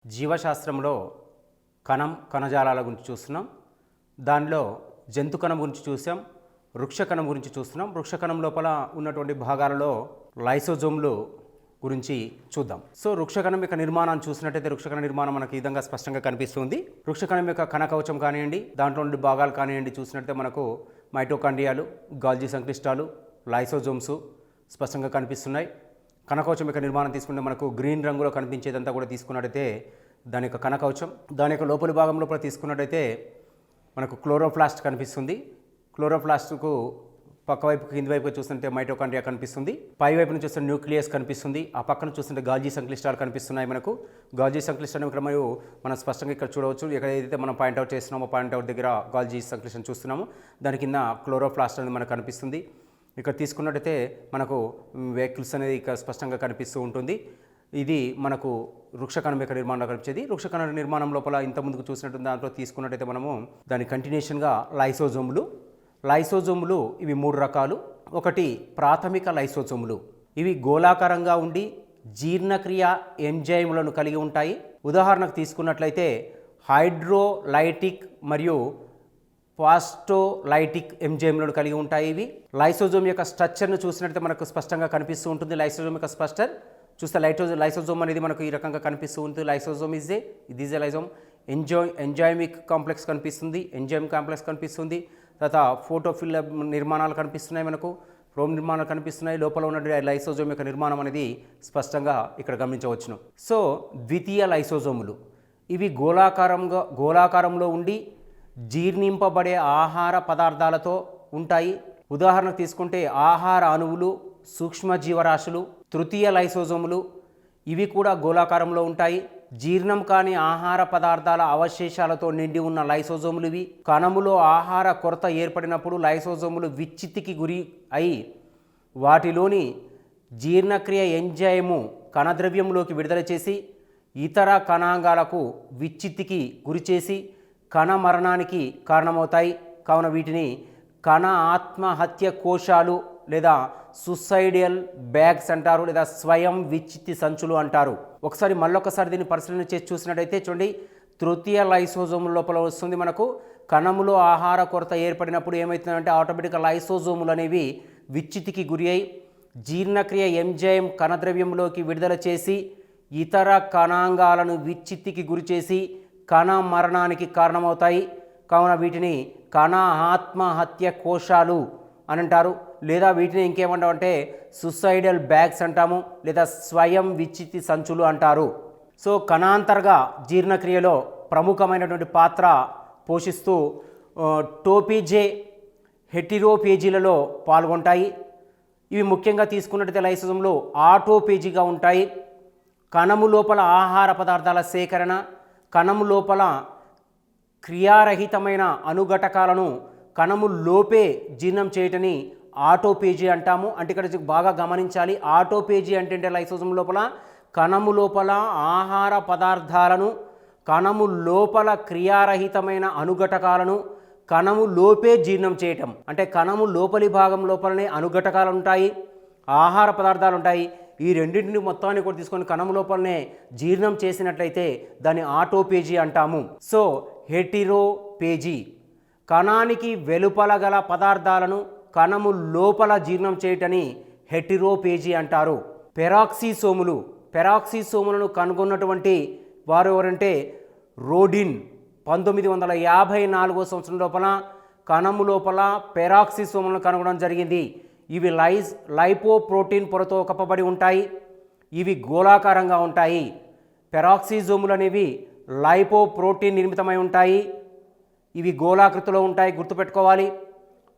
జీవశాస్త్రంలో కణజాలాల గురించి చూస్తున్నాం. దానిలో జంతు కణం గురించి చూసాం, వృక్ష కణం గురించి చూస్తున్నాం. వృక్ష కణం లోపల ఉన్నటువంటి భాగాలలో లైసోజోమ్లు గురించి చూద్దాం. సో వృక్ష కణం యొక్క నిర్మాణాన్ని చూసినట్టయితే వృక్ష కణ నిర్మాణం మనకు ఈ విధంగా స్పష్టంగా కనిపిస్తుంది. వృక్ష కణం యొక్క కణ కవచం కానివ్వండి, దాంట్లో నుండి భాగాలు కానివ్వండి చూసినట్టే మనకు మైటోకాండ్రియాలు, గాల్జీ సంక్లిష్టాలు, లైసోజోమ్స్ స్పష్టంగా కనిపిస్తున్నాయి. కణకవచం యొక్క నిర్మాణం తీసుకుంటే మనకు గ్రీన్ రంగులో కనిపించేదంతా కూడా తీసుకున్నట్టయితే దాని యొక్క కణకవచం. దాని యొక్క లోపలి భాగం లోపల తీసుకున్నట్టయితే మనకు క్లోరోప్లాస్ట్ కనిపిస్తుంది. క్లోరోప్లాస్ట్కు పక్కవైపు కింది వైపు చూస్తుంటే మైటోకాండ్రియా కనిపిస్తుంది. పై వైపు నుంచి చూస్తే న్యూక్లియస్ కనిపిస్తుంది. ఆ పక్కన చూస్తుంటే గాల్జీ సంక్లిష్టాలు కనిపిస్తున్నాయి. మనకు గాల్జీ సంక్లిష్టాలు ఇక్కడ మరియు మనం స్పష్టంగా ఇక్కడ చూడవచ్చు. ఇక్కడ ఏదైతే మనం పాయింట్అవుట్ చేస్తున్నామో పాయింట్అవుట్ దగ్గర గాల్జీ సంక్లిష్టం చూస్తున్నాము. దాని కింద క్లోరోప్లాస్ట్ అనేది మనకు కనిపిస్తుంది. ఇక్కడ తీసుకున్నట్టయితే మనకు వెహికల్స్ అనేది ఇక్కడ స్పష్టంగా కనిపిస్తూ ఉంటుంది. ఇది మనకు వృక్షకణం యొక్క నిర్మాణంలో కనిపించేది. వృక్షకణ నిర్మాణం లోపల ఇంత ముందుకు చూసినట్టు దాంట్లో తీసుకున్నట్టయితే మనము దాని కంటిన్యూషన్గా లైసోజోములు ఇవి 3 రకాలు. ఒకటి ప్రాథమిక లైసోజోములు. ఇవి గోళాకారంగా ఉండి జీర్ణక్రియ ఎంజైములను కలిగి ఉంటాయి. ఉదాహరణకు తీసుకున్నట్లయితే హైడ్రోలైటిక్ మరియు ఫాస్టోలైటిక్ ఎంజైమ్లను కలిగి ఉంటాయి. ఇవి లైసోజోమ్ యొక్క స్ట్రక్చర్ను చూసినట్లయితే మనకు స్పష్టంగా కనిపిస్తూ ఉంటుంది. లైసోజోమ్ యొక్క స్ట్రక్చర్ చూస్తే లైసోజోమ్ అనేది మనకు ఈ రకంగా కనిపిస్తూ ఉంటుంది. Lysosome is a lysome. Enzymic complex కనిపిస్తుంది, ఎంజైమ్ కాంప్లెక్స్ కనిపిస్తుంది. తర్వాత ఫోటోఫిల్ నిర్మాణాలు కనిపిస్తున్నాయి, మనకు ప్రోమ్ నిర్మాణాలు కనిపిస్తున్నాయి. లోపల ఉన్న లైసోజోమ్ యొక్క నిర్మాణం అనేది స్పష్టంగా ఇక్కడ గమనించవచ్చును. సో ద్వితీయ లైసోజోములు ఇవి గోళాకారంలో ఉండి జీర్ణింపబడే ఆహార పదార్థాలతో ఉంటాయి. ఉదాహరణకు తీసుకుంటే ఆహార అణువులు, సూక్ష్మజీవరాశులు. తృతీయ లైసోజోములు ఇవి కూడా గోళాకారంలో ఉంటాయి. జీర్ణం కాని ఆహార పదార్థాల అవశేషాలతో నిండి ఉన్న లైసోజోములు ఇవి. కణములో ఆహార కొరత ఏర్పడినప్పుడు లైసోజోములు విచ్ఛిత్తికి గురి అయి వాటిలోని జీర్ణక్రియ ఎంజైము కణద్రవ్యంలోకి విడుదల చేసి ఇతర కణాంగాలకు విచ్ఛిత్తికి గురిచేసి కణ మరణానికి కారణమవుతాయి. కావున వీటిని కణ ఆత్మహత్య కోశాలు లేదా సూసైడియల్ బ్యాగ్స్ అంటారు, లేదా స్వయం విచ్ఛిత్తి సంచులు అంటారు. మళ్ళొకసారి దీన్ని పరిశీలన చేసి చూసినట్టయితే చూడండి, తృతీయ లైసోజోముల లోపల వస్తుంది. మనకు కణములో ఆహార కొరత ఏర్పడినప్పుడు ఏమవుతుందంటే ఆటోమేటిక్గా లైసోజోములు అనేవి విచ్ఛిత్తికి గురి అయి జీర్ణక్రియ ఎంజైమ్ కణద్రవ్యంలోకి విడుదల చేసి ఇతర కణాంగాలను విచ్ఛిత్తికి గురి చేసి కణ మరణానికి కారణమవుతాయి. కావున వీటిని కణ ఆత్మహత్య కోశాలు అని అంటారు, లేదా వీటిని ఇంకేమంటామంటే సూసైడల్ బ్యాగ్స్ అంటాము, లేదా స్వయం విచ్ఛిత్తి సంచులు అంటారు. సో కణాంతర్గ జీర్ణక్రియలో ప్రముఖమైనటువంటి పాత్ర పోషిస్తూ టోపీజే, హెటిరోపేజీలలో పాల్గొంటాయి. ఇవి ముఖ్యంగా తీసుకున్నట్టయితే లైసోజోమ్లు ఆటోపేజీగా ఉంటాయి. కణము లోపల ఆహార పదార్థాల సేకరణ, కణము లోపల క్రియారహితమైన అణుఘటకాలను కణము లోపే జీర్ణం చేయటని ఆటోపేజీ అంటాము. అంటే ఇక్కడ బాగా గమనించాలి, ఆటోపేజీ అంటే లైసోజోమ్ లోపల కణము లోపల ఆహార పదార్థాలను కణము లోపల క్రియారహితమైన అణుఘటకాలను కణము లోపే జీర్ణం చేయటం. అంటే కణము లోపలి భాగం లోపలనే అణుఘటకాలు ఉంటాయి, ఆహార పదార్థాలు ఉంటాయి. ఈ రెండింటిని మొత్తాన్ని కూడా తీసుకొని కణము లోపలనే జీర్ణం చేసినట్లయితే దాన్ని ఆటోపేజీ అంటాము. సో హెటిరోపేజీ కణానికి వెలుపల గల పదార్థాలను కణము లోపల జీర్ణం చేయటని హెటిరోపేజీ అంటారు. పెరాక్సిసోములను కనుగొన్నటువంటి వారు ఎవరంటే రోడిన్ 1954 సంవత్సరం లోపల కణము లోపల పెరాక్సిసోములను కనుగొనడం జరిగింది. ఇవి లైపోప్రోటీన్ పొరతో కప్పబడి ఉంటాయి. ఇవి గోళాకారంగా ఉంటాయి. పెరాక్సిజోములు అనేవి లైపోప్రోటీన్ నిర్మితమై ఉంటాయి. ఇవి గోళాకృతిలో ఉంటాయి, గుర్తుపెట్టుకోవాలి.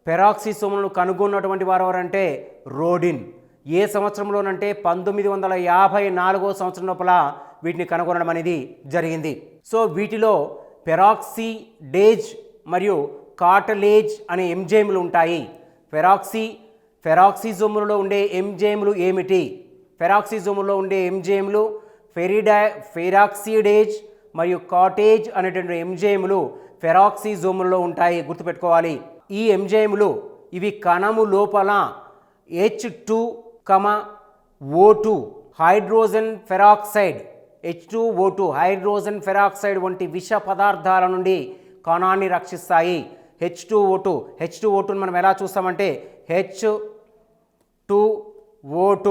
పెరాక్సిసోములను కనుగొన్నటువంటి వారు ఎవరంటే రోడిన్. ఏ సంవత్సరంలోనంటే 1954 సంవత్సరం లోపల వీటిని కనుగొనడం అనేది జరిగింది. సో వీటిలో పెరాక్సిడేజ్ మరియు కార్టిలేజ్ అనే ఎంజైములు ఉంటాయి. పెరాక్సిజోములలో ఉండే ఎంజైములు ఏమిటి? పెరాక్సిజోములో ఉండే ఎంజైములు ఫెరాక్సిడేజ్ మరియు కార్టేజ్ అనేటువంటి ఎంజైములు పెరాక్సిజోములలో ఉంటాయి, గుర్తుపెట్టుకోవాలి. ఈ ఎంజైములు ఇవి కణము లోపల H2, O2 hydrogen peroxide H2O2 hydrogen peroxide వంటి విష పదార్థాల నుండి కణాన్ని రక్షిస్తాయి. H2O2 మనం ఎలా చూస్తామంటే H2O2.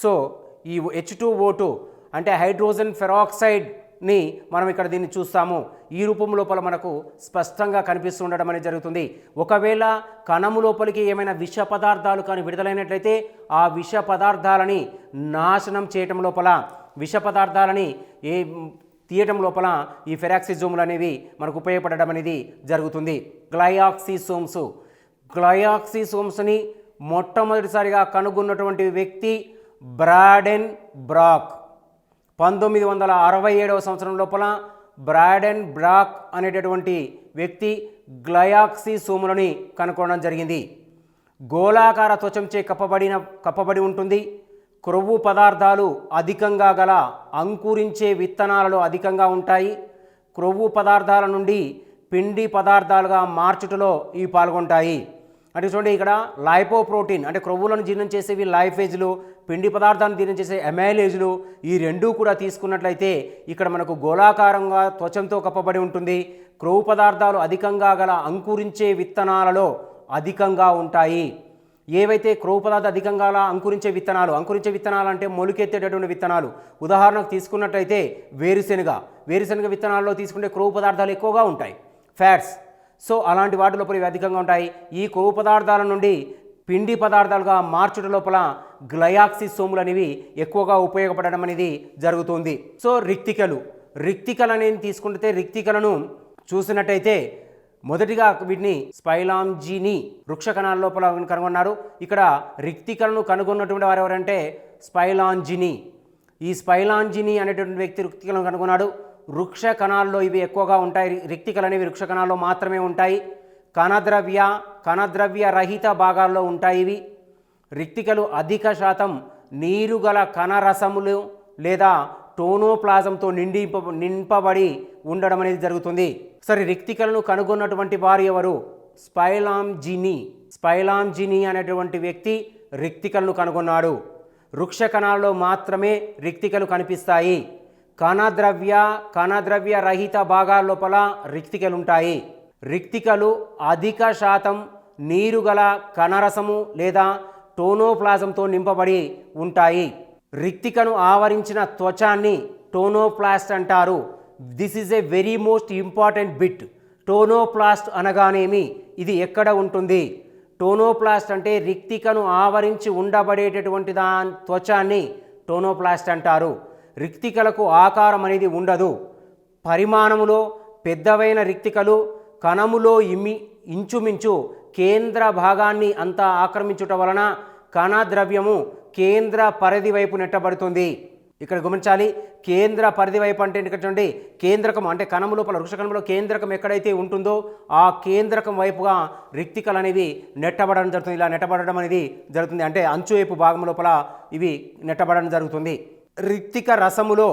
సో ఈ H2O2 అంటే హైడ్రోజన్ పెరాక్సైడ్ని మనం ఇక్కడ దీన్ని చూస్తాము. ఈ రూపం లోపల మనకు స్పష్టంగా కనిపిస్తుండడం అనేది జరుగుతుంది. ఒకవేళ కణము లోపలికి ఏమైనా విష పదార్థాలు కానీ విడుదలైనట్లయితే ఆ విష పదార్థాలని నాశనం చేయటం లోపల, విష పదార్థాలని తీయటం లోపల ఈ పెరాక్సిజోములు అనేవి మనకు ఉపయోగపడడం అనేది జరుగుతుంది. గ్లయాక్సిసోమ్స్ని మొట్టమొదటిసారిగా కనుగొన్నటువంటి వ్యక్తి బ్రాడెన్ బ్రాక్. 1967వ సంవత్సరం లోపల బ్రాడెన్ బ్రాక్ అనేటటువంటి వ్యక్తి గ్లయాక్సిసోములని కనుగొనడం జరిగింది. గోళాకార త్వచంచే కప్పబడి ఉంటుంది. క్రొవ్వు పదార్థాలు అధికంగా గల అంకురించే విత్తనాలలో అధికంగా ఉంటాయి. క్రొవ్వు పదార్థాల నుండి పిండి పదార్థాలుగా మార్చుటలో ఇవి పాల్గొంటాయి. అంటే చూడండి, ఇక్కడ లైపోప్రోటీన్ అంటే క్రొవ్వులను జీర్ణం చేసేవి లైఫేజ్లు, పిండి పదార్థాలను జీర్ణం చేసే అమైలేజ్లు, ఈ రెండూ కూడా తీసుకున్నట్లయితే ఇక్కడ మనకు గోళాకారంగా త్వచంతో కప్పబడి ఉంటుంది. క్రొవ్వు పదార్థాలు అధికంగా గల అంకురించే విత్తనాలలో అధికంగా ఉంటాయి. ఏవైతే క్రొవ్వు పదార్థాలు అధికంగా అంకురించే విత్తనాలు అంటే మొలికెత్తేటటువంటి విత్తనాలు, ఉదాహరణకు తీసుకున్నట్లయితే వేరుశెనగ విత్తనాల్లో తీసుకుంటే క్రొవ్వు పదార్థాలు ఎక్కువగా ఉంటాయి, ఫ్యాట్స్. సో అలాంటి వాటి లోపల ఇవి అధికంగా ఉంటాయి. ఈ కొవ్వు పదార్థాల నుండి పిండి పదార్థాలుగా మార్చుట లోపల గ్లయాక్సిసోములు అనేవి ఎక్కువగా ఉపయోగపడడం అనేది జరుగుతుంది. సో రిక్తికలు అనేది తీసుకుంటే రిక్తికలను చూసినట్టయితే మొదటిగా వీటిని స్పైలాంజినీ వృక్ష కణాల లోపల కనుగొన్నారు. ఇక్కడ రిక్తికలను కనుగొన్నటువంటి వారు ఎవరంటే స్పైలాంజినీ. ఈ స్పైలాంజినీ అనేటువంటి వ్యక్తి రిక్తికలను కనుగొన్నాడు. వృక్ష కణాల్లో ఇవి ఎక్కువగా ఉంటాయి. రిక్తికలు అనేవి వృక్ష కణాల్లో మాత్రమే ఉంటాయి. కణద్రవ్య రహిత భాగాల్లో ఉంటాయి. ఇవి రిక్తికలు అధిక శాతం నీరు గల కణరసములు లేదా టోనోప్లాజంతో నింపబడి ఉండడం అనేది జరుగుతుంది. సరే, రిక్తికలను కనుగొన్నటువంటి వారు ఎవరు? స్పైలాంజినీ అనేటువంటి వ్యక్తి రిక్తికలను కనుగొన్నాడు. వృక్ష కణాల్లో మాత్రమే రిక్తికలు కనిపిస్తాయి. కణద్రవ్య రహిత భాగాల లోపల రిక్తికలు ఉంటాయి. రిక్తికలు అధిక శాతం నీరు గల కణరసము లేదా టోనోప్లాజంతో నింపబడి ఉంటాయి. రిక్తికను ఆవరించిన త్వచాన్ని టోనోప్లాస్ట్ అంటారు. This is a very most important bit. Tonoplast అనగానేమి, ఇది ఎక్కడ ఉంటుంది? టోనోప్లాస్ట్ అంటే రిక్తికను ఆవరించి ఉండబడేటటువంటి త్వచాన్ని టోనోప్లాస్ట్ అంటారు. రిక్తికలకు ఆకారం అనేది ఉండదు. పరిమాణములో పెద్దవైన రిక్తికలు కణములో ఇంచుమించు కేంద్ర భాగాన్ని అంతా ఆక్రమించుట వలన కణద్రవ్యము కేంద్ర పరిధి వైపు నెట్టబడుతుంది. ఇక్కడ గమనించాలి, కేంద్ర పరిధి వైపు అంటే ఇక్కడ చూడండి, కేంద్రకం అంటే కణము లోపల వృక్ష కణంలో కేంద్రకం ఎక్కడైతే ఉంటుందో ఆ కేంద్రకం వైపుగా రిక్తికలు అనేవి నెట్టబడడం జరుగుతుంది. ఇలా నెట్టబడడం అనేది జరుగుతుంది, అంటే అంచు వైపు భాగం లోపల ఇవి నెట్టబడడం జరుగుతుంది. రిక్తిక రసములో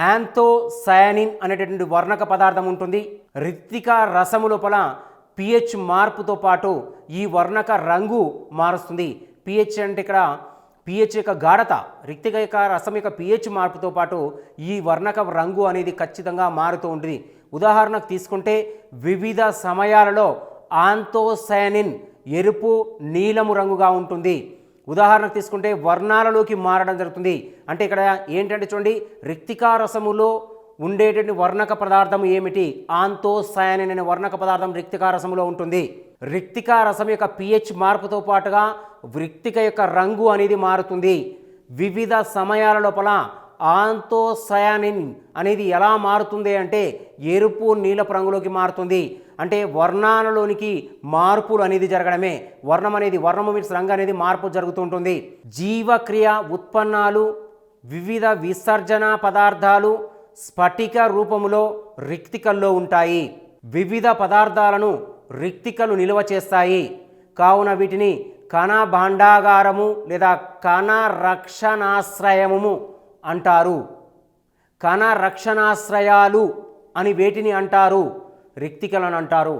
యాంథోసయానిన్ అనేటటువంటి వర్ణక పదార్థం ఉంటుంది. రిక్తిక రసము లోపల pH మార్పుతో పాటు ఈ వర్ణక రంగు మారుస్తుంది. pH అంటే ఇక్కడ pH యొక్క గాఢత, రిక్తిక యొక్క రసం యొక్క pH మార్పుతో పాటు ఈ వర్ణక రంగు అనేది ఖచ్చితంగా మారుతూ ఉంటుంది. ఉదాహరణకు తీసుకుంటే వివిధ సమయాలలో యాంథోసయానిన్ ఎరుపు నీలము రంగుగా ఉంటుంది. ఉదాహరణకు తీసుకుంటే వర్ణాలలోకి మారడం జరుగుతుంది. అంటే ఇక్కడ ఏంటంటే చూడండి, రిక్తికా రసములో ఉండేటువంటి వర్ణక పదార్థం ఏమిటి? యాంథోసయానిన్ అనే వర్ణక పదార్థం రిక్తికా రసములో ఉంటుంది. రిక్తికా రసం యొక్క pH మార్పుతో పాటుగా రిక్తిక యొక్క రంగు అనేది మారుతుంది. వివిధ సమయాల లోపల యాంథోసయానిన్ అనేది ఎలా మారుతుంది అంటే ఎరుపు నీలపు రంగులోకి మారుతుంది. అంటే వర్ణాలలోనికి మార్పులు అనేది జరగడమే. వర్ణము మీన్స్ రంగు అనేది మార్పు జరుగుతూ ఉంటుంది. జీవక్రియ ఉత్పన్నాలు, వివిధ విసర్జన పదార్థాలు స్ఫటిక రూపములో రిక్తికల్లో ఉంటాయి. వివిధ పదార్థాలను రిక్తికలు నిల్వ చేస్తాయి. కావున వీటిని కణ భాండాగారము లేదా కణ రక్షణాశ్రయము అంటారు. కణ రక్షణాశ్రయాలు అని వేటిని అంటారు? రిక్తికలను అంటారు.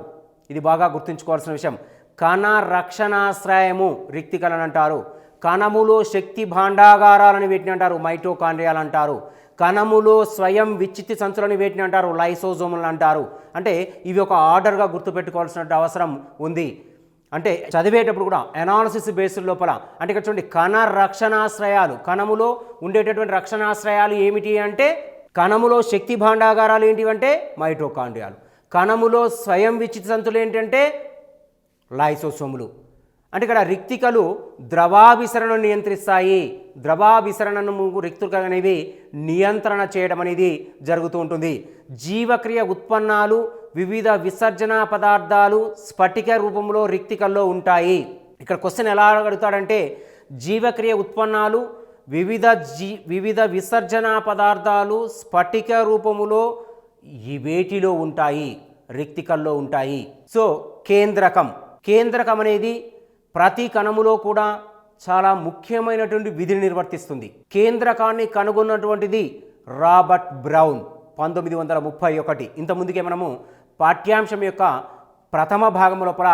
ఇది బాగా గుర్తుంచుకోవాల్సిన విషయం. కణ రక్షణాశ్రయము రిక్తికలను అంటారు. కణములో శక్తి భాండాగారాలని వీటిని అంటారు, మైటోకాండ్రియాలు అంటారు. కణములో స్వయం విచ్చిత్తి సంచులని వేటిని అంటారు? లైసోజోములు అంటారు. అంటే ఇవి ఒక ఆర్డర్గా గుర్తుపెట్టుకోవాల్సిన అవసరం ఉంది. అంటే చదివేటప్పుడు కూడా ఎనాలిసిస్ బేస్డ్ లోపల అంటే ఇక్కడ చూడండి, కణ రక్షణాశ్రయాలు, కణములో ఉండేటటువంటి రక్షణాశ్రయాలు ఏమిటి అంటే కణములో శక్తి భాండాగారాలు ఏంటివంటే మైటోకాండ్రియాలు, కణములో స్వయం విచ్చిత్తి సంతులు ఏంటంటే లైసోసోములు. అంటే ఇక్కడ రిక్తికలు ద్రవాభిసరణను నియంత్రిస్తాయి. ద్రవాభిసరణను రిక్తికలు అనేవి నియంత్రణ చేయడం అనేది జరుగుతూ ఉంటుంది. జీవక్రియ ఉత్పన్నాలు వివిధ విసర్జన పదార్థాలు స్ఫటిక రూపంలో రిక్తికల్లో ఉంటాయి. ఇక్కడ క్వశ్చన్ ఎలా అడుగుతాడంటే జీవక్రియ ఉత్పన్నాలు వివిధ విసర్జన పదార్థాలు స్ఫటిక రూపములో వేటిలో ఉంటాయి? రిక్తికల్లో ఉంటాయి. సో కేంద్రకం అనేది ప్రతి కణములో కూడా చాలా ముఖ్యమైనటువంటి విధిని నిర్వర్తిస్తుంది. కేంద్రకాన్ని కనుగొన్నటువంటిది రాబర్ట్ బ్రౌన్ 1931. ఇంతకుముందుకే మనము పాఠ్యాంశం యొక్క ప్రథమ భాగం లోపల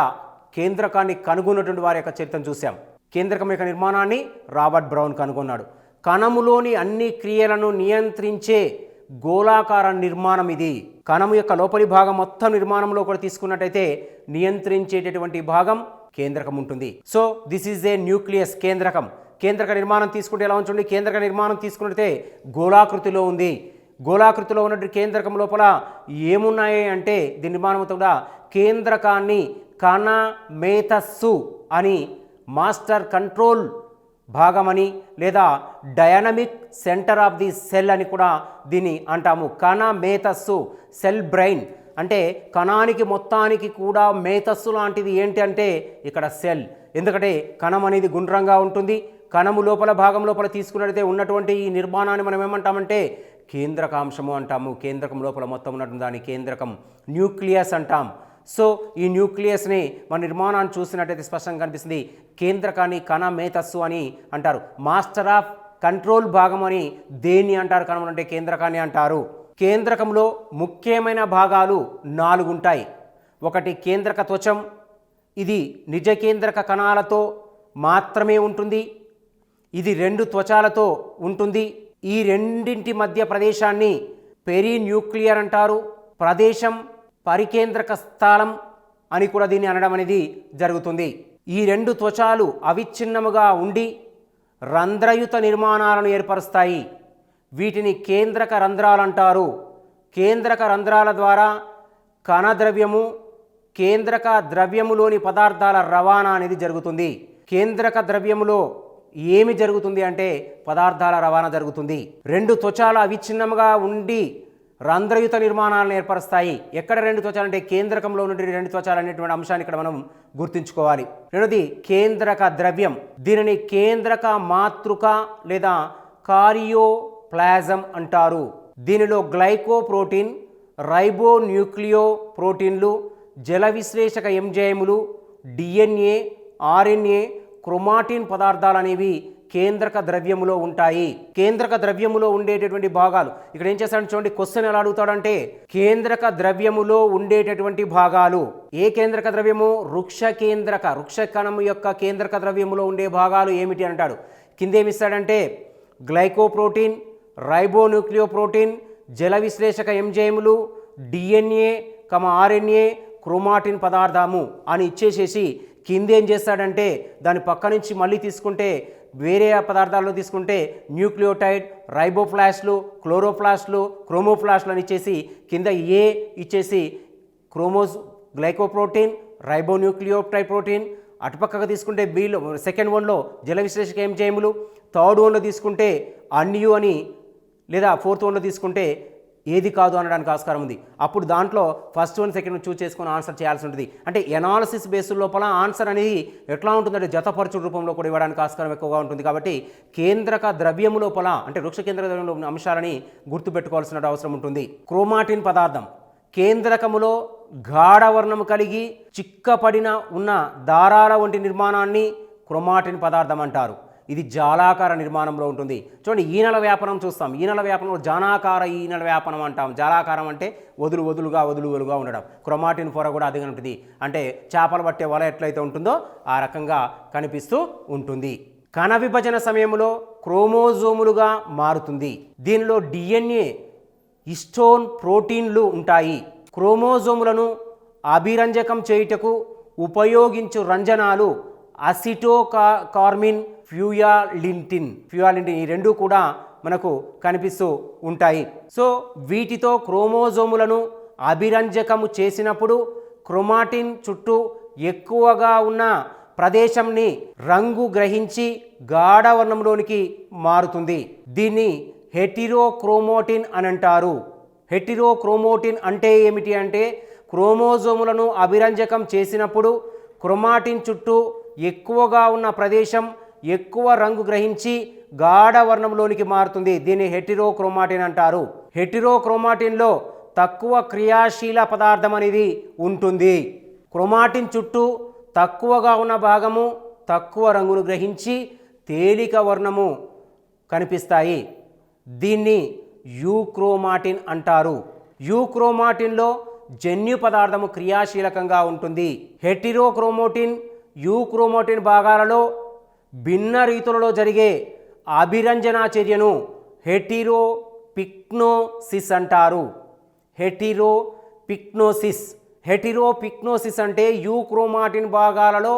కేంద్రకాన్ని కనుగొన్నటువంటి వారి యొక్క చరిత్రను చూసాం. కేంద్రకం యొక్క నిర్మాణాన్ని రాబర్ట్ బ్రౌన్ కనుగొన్నాడు. కణములోని అన్ని క్రియలను నియంత్రించే గోళాకార నిర్మాణం ఇది. కణము యొక్క లోపలి భాగం మొత్తం నిర్మాణంలో కూడా తీసుకున్నట్టయితే నియంత్రించేటటువంటి భాగం కేంద్రకం ఉంటుంది. So this is a nucleus. కేంద్రక నిర్మాణం తీసుకుంటే ఎలా ఉంటుంది? కేంద్రక నిర్మాణం తీసుకున్నట్టయితే గోళాకృతిలో ఉంది. గోళాకృతిలో ఉన్నటువంటి కేంద్రకం లోపల ఏమున్నాయి అంటే దీని నిర్మాణంతో కూడా కేంద్రకాన్ని కణ మేధస్సు అని, మాస్టర్ కంట్రోల్ భాగమని లేదా dynamic centre of the cell అని కూడా దీన్ని అంటాము. కణ మేధస్సు, సెల్ బ్రెయిన్ అంటే కణానికి మొత్తానికి కూడా మేధస్సు లాంటిది ఏంటి అంటే ఇక్కడ సెల్. ఎందుకంటే కణం అనేది గుండ్రంగా ఉంటుంది. కణము లోపల భాగం లోపల తీసుకున్నట్టయితే ఉన్నటువంటి ఈ నిర్మాణాన్ని మనం ఏమంటామంటే కేంద్రకాంశము అంటాము. కేంద్రకం లోపల మొత్తం ఉన్నటువంటి దాన్ని కేంద్రకం, న్యూక్లియస్ అంటాం. సో ఈ న్యూక్లియస్ని మన నిర్మాణాన్ని చూసినట్టయితే స్పష్టంగా కనిపిస్తుంది. కేంద్రకాన్ని కణ మేధస్సు అని అంటారు. మాస్టర్ ఆఫ్ కంట్రోల్ భాగం అని దేన్ని అంటారు? కణం అంటే కేంద్రకాన్ని అంటారు. కేంద్రకంలో ముఖ్యమైన భాగాలు 4 ఉంటాయి. ఒకటి కేంద్రక త్వచం, ఇది నిజ కేంద్రక కణాలతో మాత్రమే ఉంటుంది. ఇది 2 త్వచాలతో ఉంటుంది. ఈ రెండింటి మధ్య ప్రదేశాన్ని పెరిన్యూక్లియర్ అంటారు. ప్రదేశం పరికేంద్రక స్థలం అని కూడా దీన్ని అనడం అనేది జరుగుతుంది. ఈ 2 త్వచాలు అవిచ్ఛిన్నముగా ఉండి రంధ్రయుత నిర్మాణాలను ఏర్పరుస్తాయి. వీటిని కేంద్రక రంధ్రాలు అంటారు. కేంద్రక రంధ్రాల ద్వారా కణద్రవ్యము, కేంద్రక ద్రవ్యములోని పదార్థాల రవాణా అనేది జరుగుతుంది. కేంద్రక ద్రవ్యములో ఏమి జరుగుతుంది అంటే పదార్థాల రవాణా జరుగుతుంది. 2 త్వచాలు అవిచ్ఛిన్నముగా ఉండి రంధ్రయుత నిర్మాణాలను ఏర్పరుస్తాయి. ఎక్కడ 2 త్వచాలు అంటే కేంద్రకంలో నుండి 2 త్వచాలు అనేటువంటి అంశాన్ని ఇక్కడ మనం గుర్తుంచుకోవాలి. రెండోది కేంద్రక ద్రవ్యం. దీనిని కేంద్రక మాతృక లేదా కార్యోప్లాజం అంటారు. దీనిలో గ్లైకోప్రోటీన్, రైబోన్యూక్లియో ప్రోటీన్లు, జల విశ్లేషక ఎంజైములు, డిఎన్ఏ, ఆర్ఎన్ఏ, క్రోమాటిన్ పదార్థాలు అనేవి కేంద్రక ద్రవ్యములో ఉంటాయి. కేంద్రక ద్రవ్యములో ఉండేటటువంటి భాగాలు ఇక్కడ ఏం చేస్తాడు చూడండి. క్వశ్చన్ ఎలా అడుగుతాడంటే కేంద్రక ద్రవ్యములో ఉండేటటువంటి భాగాలు. ఏ కేంద్రక ద్రవ్యము? వృక్ష కణము యొక్క కేంద్రక ద్రవ్యములో ఉండే భాగాలు ఏమిటి అంటాడు. కిందేమిస్తాడంటే గ్లైకోప్రోటీన్, రైబోన్యూక్లియోప్రోటీన్, జల విశ్లేషక ఎంజైములు, డిఎన్ఏ, ఆర్ఎన్ఏ, క్రోమాటిన్ పదార్థము అని ఇచ్చేసేసి కిందేం చేస్తాడంటే దాని పక్క నుంచి మళ్ళీ తీసుకుంటే వేరే పదార్థాల్లో తీసుకుంటే న్యూక్లియోటైడ్, రైబోప్లాస్ట్లు, క్లోరోప్లాస్ట్లు, క్రోమోప్లాస్ట్లు అని ఇచ్చేసి కింద ఏ ఇచ్చేసి గ్లైకోప్రోటీన్, రైబోన్యూక్లియోటైడ్ ప్రోటీన్, అటుపక్కగా తీసుకుంటే బిలో సెకండ్ వన్లో జల విశ్లేషక ఎంజైములు, థర్డ్ వన్లో తీసుకుంటే అన్యు అని లేదా ఫోర్త్ వన్లో తీసుకుంటే ఏది కాదు అనడానికి ఆస్కారం ఉంది. అప్పుడు దాంట్లో ఫస్ట్ 1 సెకండ్ చూస్ చేసుకొని ఆన్సర్ చేయాల్సి ఉంటుంది. అంటే ఎనాలిసిస్ బేస్ లోపల ఆన్సర్ అనేది ఎట్లా ఉంటుందంటే జతపరచు రూపంలో కూడా ఇవ్వడానికి ఆస్కారం ఎక్కువగా ఉంటుంది. కాబట్టి కేంద్రక ద్రవ్యము లోపల అంటే వృక్ష కేంద్రక ద్రవ్యంలో ఉన్న అంశాలని గుర్తుపెట్టుకోవాల్సిన అవసరం ఉంటుంది. క్రోమాటిన్ పదార్థం కేంద్రకములో గాఢవర్ణము కలిగి చిక్కపడిన ఉన్న దారాల వంటి నిర్మాణాన్ని క్రోమాటిన్ పదార్థం అంటారు. ఇది జాలాకార నిర్మాణంలో ఉంటుంది. చూడండి, ఈనెల వ్యాపనం చూస్తాం. ఈనెల వ్యాపనంలో జానాకార ఈనెల వ్యాపనం అంటాం. జాలాకారం అంటే వదులుగా ఉండడం. క్రోమాటిన్ పొర కూడా అదిగా ఉంటుంది. అంటే చేపలు పట్టే వల ఎట్లయితే ఉంటుందో ఆ రకంగా కనిపిస్తూ ఉంటుంది. కణ విభజన సమయంలో క్రోమోజోములుగా మారుతుంది. దీనిలో డిఎన్ఏ, హిస్టోన్ ప్రోటీన్లు ఉంటాయి. క్రోమోజోములను అభిరంజకం చేయుటకు ఉపయోగించు రంజనాలు అసిటోకార్మిన్, ఫ్యూయాలింటిన్ ఈ రెండు కూడా మనకు కనిపిస్తూ ఉంటాయి. సో వీటితో క్రోమోజోములను అభిరంజకము చేసినప్పుడు క్రోమాటిన్ చుట్టూ ఎక్కువగా ఉన్న ప్రదేశంని రంగు గ్రహించి గాఢ వర్ణంలోనికి మారుతుంది. దీన్ని హెటిరోక్రోమోటిన్ అని అంటారు. హెటిరోక్రోమోటిన్ అంటే ఏమిటి అంటే క్రోమోజోములను అభిరంజకం చేసినప్పుడు క్రోమాటిన్ చుట్టూ ఎక్కువగా ఉన్న ప్రదేశం ఎక్కువ రంగు గ్రహించి గాఢ వర్ణంలోనికి మారుతుంది. దీన్ని హెటిరోక్రోమాటిన్ అంటారు. హెటిరోక్రోమాటిన్లో తక్కువ క్రియాశీల పదార్థం అనేది ఉంటుంది. క్రోమాటిన్ చుట్టూ తక్కువగా ఉన్న భాగము తక్కువ రంగును గ్రహించి తేలిక వర్ణము కనిపిస్తాయి. దీన్ని యూక్రోమాటిన్ అంటారు. యూక్రోమాటిన్లో జన్యు పదార్థము క్రియాశీలకంగా ఉంటుంది. హెటిరోక్రోమోటిన్, యూక్రోమోటిన్ భాగాలలో భిన్న రీతులలో జరిగే అభిరంజన చర్యను హెటిరోపిక్నోసిస్ అంటారు. హెటిరోపిక్నోసిస్ అంటే యూక్రోమాటిన్ భాగాలలో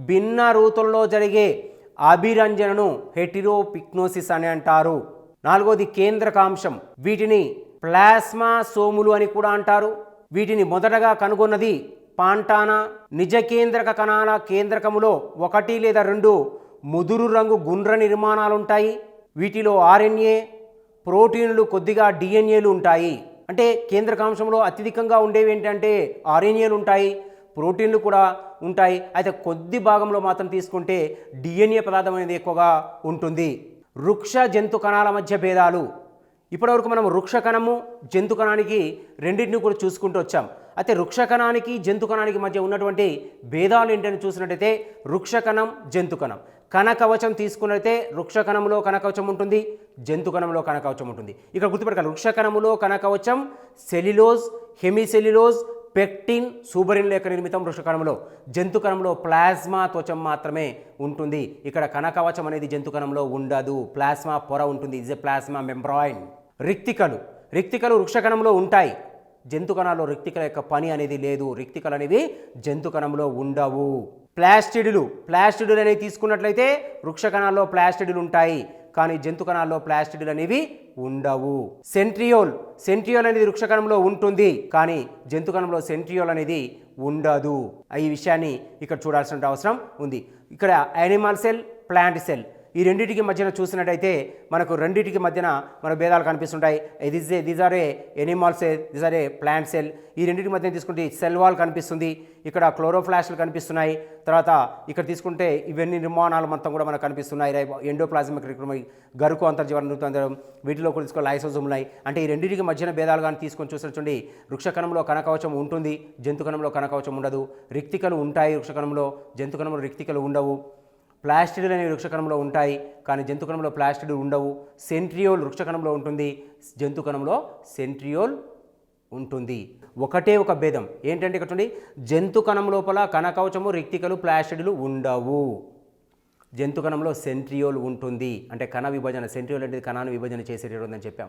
భిన్న రీతులలో జరిగే అభిరంజనను హెటిరోపిక్నోసిస్ అని అంటారు. నాలుగోది కేంద్రకాంశం. వీటిని ప్లాస్మా సోములు అని కూడా అంటారు. వీటిని మొదటగా కనుగొన్నది పాంటానా. నిజ కేంద్రక కణాల కేంద్రకములో 1 లేదా 2 ముదురు రంగు గుండ్ర నిర్మాణాలు ఉంటాయి. వీటిలో ఆర్ఎన్ఏ, ప్రోటీన్లు, కొద్దిగా డిఎన్ఏలు ఉంటాయి. అంటే కేంద్రకాంశంలో అత్యధికంగా ఉండేవి ఏంటంటే ఆర్ఎన్ఏలు ఉంటాయి, ప్రోటీన్లు కూడా ఉంటాయి. అయితే కొద్ది భాగంలో మాత్రం తీసుకుంటే డిఎన్ఏ పదార్థం అనేది ఎక్కువగా ఉంటుంది. వృక్ష జంతు కణాల మధ్య భేదాలు. ఇప్పటివరకు మనం వృక్ష కణము, జంతు కణానికి రెండింటిని కూడా చూసుకుంటూ వచ్చాం. అయితే వృక్ష కణానికి, జంతు కణానికి మధ్య ఉన్నటువంటి భేదాలు ఏంటని చూసినట్టయితే వృక్ష కణం, జంతు కణం. కణకవచం తీసుకున్నట్లయితే వృక్ష కణంలో కణకవచం ఉంటుంది, జంతు కణంలో కణకవచం ఉంటుంది. ఇక్కడ గుర్తుపెట్టాలి, వృక్ష కణములో కణకవచం సెల్యులోజ్, హెమిసెల్యులోజ్, పెక్టిన్, సూబరిన్ లేక నిర్మితం వృక్ష కణంలో. జంతు కణంలో ప్లాస్మా త్వచం మాత్రమే ఉంటుంది. ఇక్కడ కణకవచం అనేది జంతు కణంలో ఉండదు, ప్లాస్మా పొర ఉంటుంది. Is a plasma membrane. రిక్తికలు వృక్ష కణంలో ఉంటాయి. జంతు కణాల్లో రిక్తికల యొక్క పని అనేది లేదు. రిక్తికలు అనేవి జంతు కణంలో ఉండవు. ప్లాస్టిడ్లు అనేవి తీసుకున్నట్లయితే వృక్ష కణాల్లో ప్లాస్టిడ్లు ఉంటాయి, కానీ జంతు కణాల్లో ప్లాస్టిడ్లు అనేవి ఉండవు. సెంట్రియోల్ అనేది వృక్ష కణంలో ఉంటుంది, కానీ జంతు కణంలో సెంట్రియోల్ అనేది ఉండదు. ఈ విషయాన్ని ఇక్కడ చూడాల్సిన అవసరం ఉంది. ఇక్కడ యానిమల్ సెల్, ప్లాంట్ సెల్, ఈ రెండింటికి మధ్యన చూసినట్టయితే మనకు రెండింటికి మధ్యన మన భేదాలు కనిపిస్తుంటాయి. These are a animal cell, these are a plant cell. ఈ రెండింటి మధ్యన తీసుకుంటే సెల్ వాల్ కనిపిస్తుంది, ఇక్కడ క్లోరోప్లాస్ట్లు కనిపిస్తున్నాయి. తర్వాత ఇక్కడ తీసుకుంటే ఇవన్నీ నిర్మాణాలు మొత్తం కూడా మనకు కనిపిస్తున్నాయి. ఎండోప్లాజ్మిక్ రెటిక్యులం, గరుకు అంతర్జీవనం, వీటిలో కూడా తీసుకో లైసోజోమ్ ఉన్నాయి. అంటే ఈ రెండింటికి మధ్యన భేదాలు కానీ తీసుకొని చూసినట్టుండి వృక్ష కణంలో కణకవచం ఉంటుంది, జంతు కణంలో కణకవచం ఉండదు. రిక్తికలు ఉంటాయి వృక్ష కణంలో, జంతు కణంలో రిక్తికలు ఉండవు. ప్లాస్టిడ్లు అనేవి వృక్ష కణంలో ఉంటాయి, కానీ జంతు కణంలో ప్లాస్టిడ్లు ఉండవు. సెంట్రియోల్ వృక్ష కణంలో ఉంటుంది, జంతు కణంలో సెంట్రియోల్ ఉంటుంది. ఒకటే ఒక భేదం ఏంటంటే ఇక్కడ చూడండి, జంతు కణం లోపల కణకవచము, రిక్తికలు, ప్లాస్టిడ్లు ఉండవు. జంతు కణంలో సెంట్రియోల్ ఉంటుంది. అంటే కణ విభజన, సెంట్రియోల్ అనేది కణాన్ని విభజన చేసేటటువంటిదని చెప్పాం.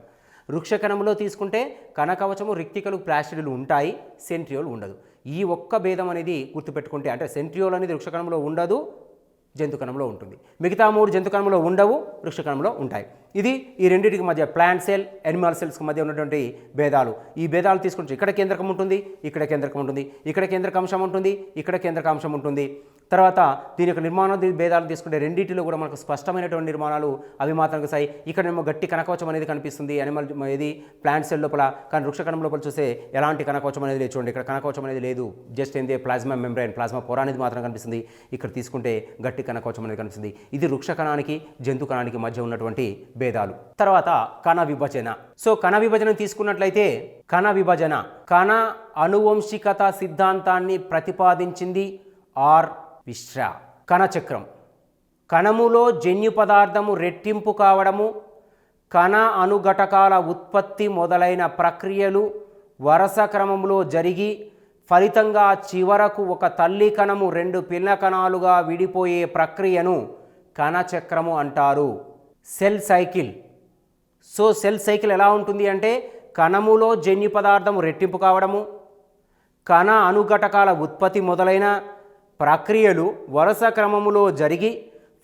వృక్ష కణంలో తీసుకుంటే కణకవచము, రిక్తికలు, ప్లాస్టిడ్లు ఉంటాయి, సెంట్రియోల్ ఉండదు. ఈ ఒక్క భేదం అనేది గుర్తుపెట్టుకుంటే, అంటే సెంట్రియోల్ అనేది వృక్ష కణంలో ఉండదు, జంతు కణంలో ఉంటుంది. మిగతా 3 జంతు కణంలో ఉండవు, వృక్ష కణంలో ఉంటాయి. ఇది ఈ రెండింటికి మధ్య ప్లాంట్ సెల్, యానిమల్ సెల్స్కి మధ్య ఉన్నటువంటి భేదాలు. ఈ భేదాలు తీసుకుంటే ఇక్కడ కేంద్రకం ఉంటుంది, ఇక్కడ కేంద్రకం ఉంటుంది, ఇక్కడ కేంద్రకాంశం ఉంటుంది, ఇక్కడ కేంద్రకాంశం ఉంటుంది. తర్వాత దీని యొక్క నిర్మాణ భేదాలు తీసుకుంటే రెండింటిలో కూడా మనకు స్పష్టమైనటువంటి నిర్మాణాలు అవి మాత్రం కనిపిస్తాయి. ఇక్కడేమో గట్టి కణకవచం అనేది కనిపిస్తుంది యానిమల్ ఇది ప్లాంట్ సెల్ లోపల, కానీ వృక్ష కణం లోపల చూస్తే ఎలాంటి కణకవచం అనేది లేదు. చూడండి, ఇక్కడ కణకవచం అనేది లేదు, జస్ట్ ఏంది ప్లాస్మా మెంబ్రైన్, ప్లాస్మా పొర అనేది మాత్రం కనిపిస్తుంది. ఇక్కడ తీసుకుంటే గట్టి కణకవచం అనేది కనిపిస్తుంది. ఇది వృక్ష కణానికి, జంతు కణానికి మధ్య ఉన్నటువంటి భేదాలు. తర్వాత కణ విభజన. సో కణ విభజన తీసుకున్నట్లయితే కణ అనువంశికత సిద్ధాంతాన్ని ప్రతిపాదించింది ఆర్ విశ్రా. కణచక్రం. కణములో జన్యు పదార్థము రెట్టింపు కావడము, కణ అణుఘటకాల ఉత్పత్తి మొదలైన ప్రక్రియలు వరుస క్రమంలో జరిగి ఫలితంగా చివరకు ఒక తల్లి కణము 2 పిల్ల కణాలుగా విడిపోయే ప్రక్రియను కణచక్రము అంటారు. Cell cycle. So cell cycle ఎలా ఉంటుంది అంటే కణములో జన్యు పదార్థము రెట్టింపు కావడము, కణ అణుఘటకాల ఉత్పత్తి మొదలైన ప్రక్రియలు వరుస క్రమములో జరిగి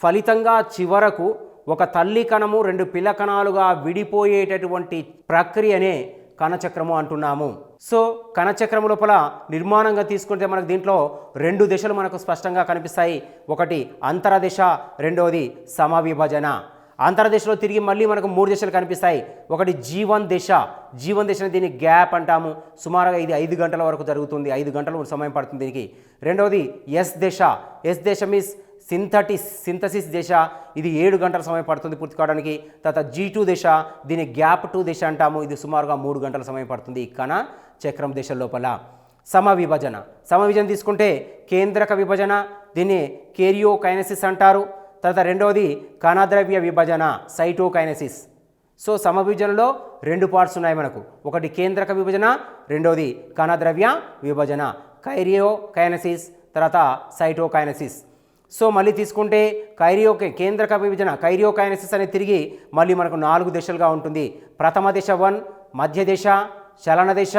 ఫలితంగా చివరకు ఒక తల్లి కణము 2 పిల్ల కణాలుగా విడిపోయేటటువంటి ప్రక్రియనే కణచక్రము అంటున్నాము. సో కణచక్రము లోపల నిర్మాణంగా తీసుకుంటే మనకు దీంట్లో 2 దశలు మనకు స్పష్టంగా కనిపిస్తాయి. ఒకటి అంతరదశ, రెండవది సమవిభజన. అంతరదశలో తిరిగి మళ్ళీ మనకు 3 దశలు కనిపిస్తాయి. ఒకటి జీవన్ దశ. జీవన్ దశని దీన్ని గ్యాప్ అంటాము. సుమారుగా ఇది 5 గంటల వరకు జరుగుతుంది, 5 గంటల సమయం పడుతుంది దీనికి. రెండవది ఎస్ దశ. ఎస్ దశ మీన్స్ సింథసిస్ దశ. ఇది 7 గంటల సమయం పడుతుంది పూర్తి కావడానికి. తర్వాత G2 దశ, దీన్ని గ్యాప్ 2 దశ అంటాము. ఇది సుమారుగా 3 గంటల సమయం పడుతుంది ఈ కణ చక్రం దశ లోపల. సమవిభజన. సమవిభజన తీసుకుంటే కేంద్రక విభజన, దీన్ని కేరియోకైనసిస్ అంటారు. తర్వాత రెండవది కణద్రవ్య విభజన, సైటోకైనసిస్. సో సమవిభజనలో 2 పార్ట్స్ ఉన్నాయి మనకు. ఒకటి కేంద్రక విభజన, రెండవది కణద్రవ్య విభజన, కైరియోకైనసిస్, తర్వాత సైటోకైనసిస్. సో మళ్ళీ తీసుకుంటే కేంద్రక విభజన కైరియోకైనసిస్ అనేది తిరిగి మళ్ళీ మనకు 4 దశలుగా ఉంటుంది. ప్రథమ దశ 1, మధ్య దశ, చలన దశ,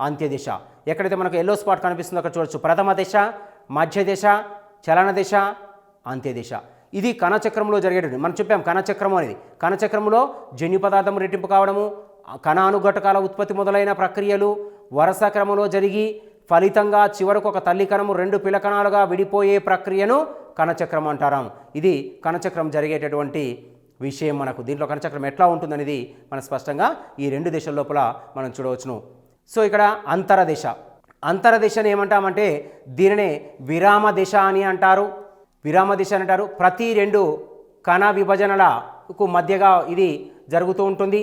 అంత్య దశ. ఎక్కడైతే మనకు ఎల్లో స్పాట్ కనిపిస్తుందో అక్కడ చూడొచ్చు. ప్రథమ దశ, మధ్య దశ, చలన దశ, అంత్య దశ. ఇది కణచక్రంలో జరిగేటువంటి, మనం చెప్పాం కణచక్రము అనేది. కణచక్రంలో జన్యు పదార్థం రెట్టింపు కావడము, కణ అణుఘటకాల ఉత్పత్తి మొదలైన ప్రక్రియలు వరుస క్రమంలో జరిగి ఫలితంగా చివరకు ఒక తల్లి కణము 2 పిల్ల కణాలుగా విడిపోయే ప్రక్రియను కణచక్రం అంటారు. ఇది కణచక్రం జరిగేటటువంటి విషయం మనకు. దీంట్లో కణచక్రం ఎట్లా ఉంటుందనేది మనం స్పష్టంగా ఈ 2 దశల లోపల మనం చూడవచ్చును. సో ఇక్కడ అంతరదశ. అంతరదశని ఏమంటామంటే దీనినే విరామ దశ అని అంటారు. విరామ దశ అని అంటారు. ప్రతి 2 కణ విభజనలకు మధ్యగా ఇది జరుగుతూ ఉంటుంది.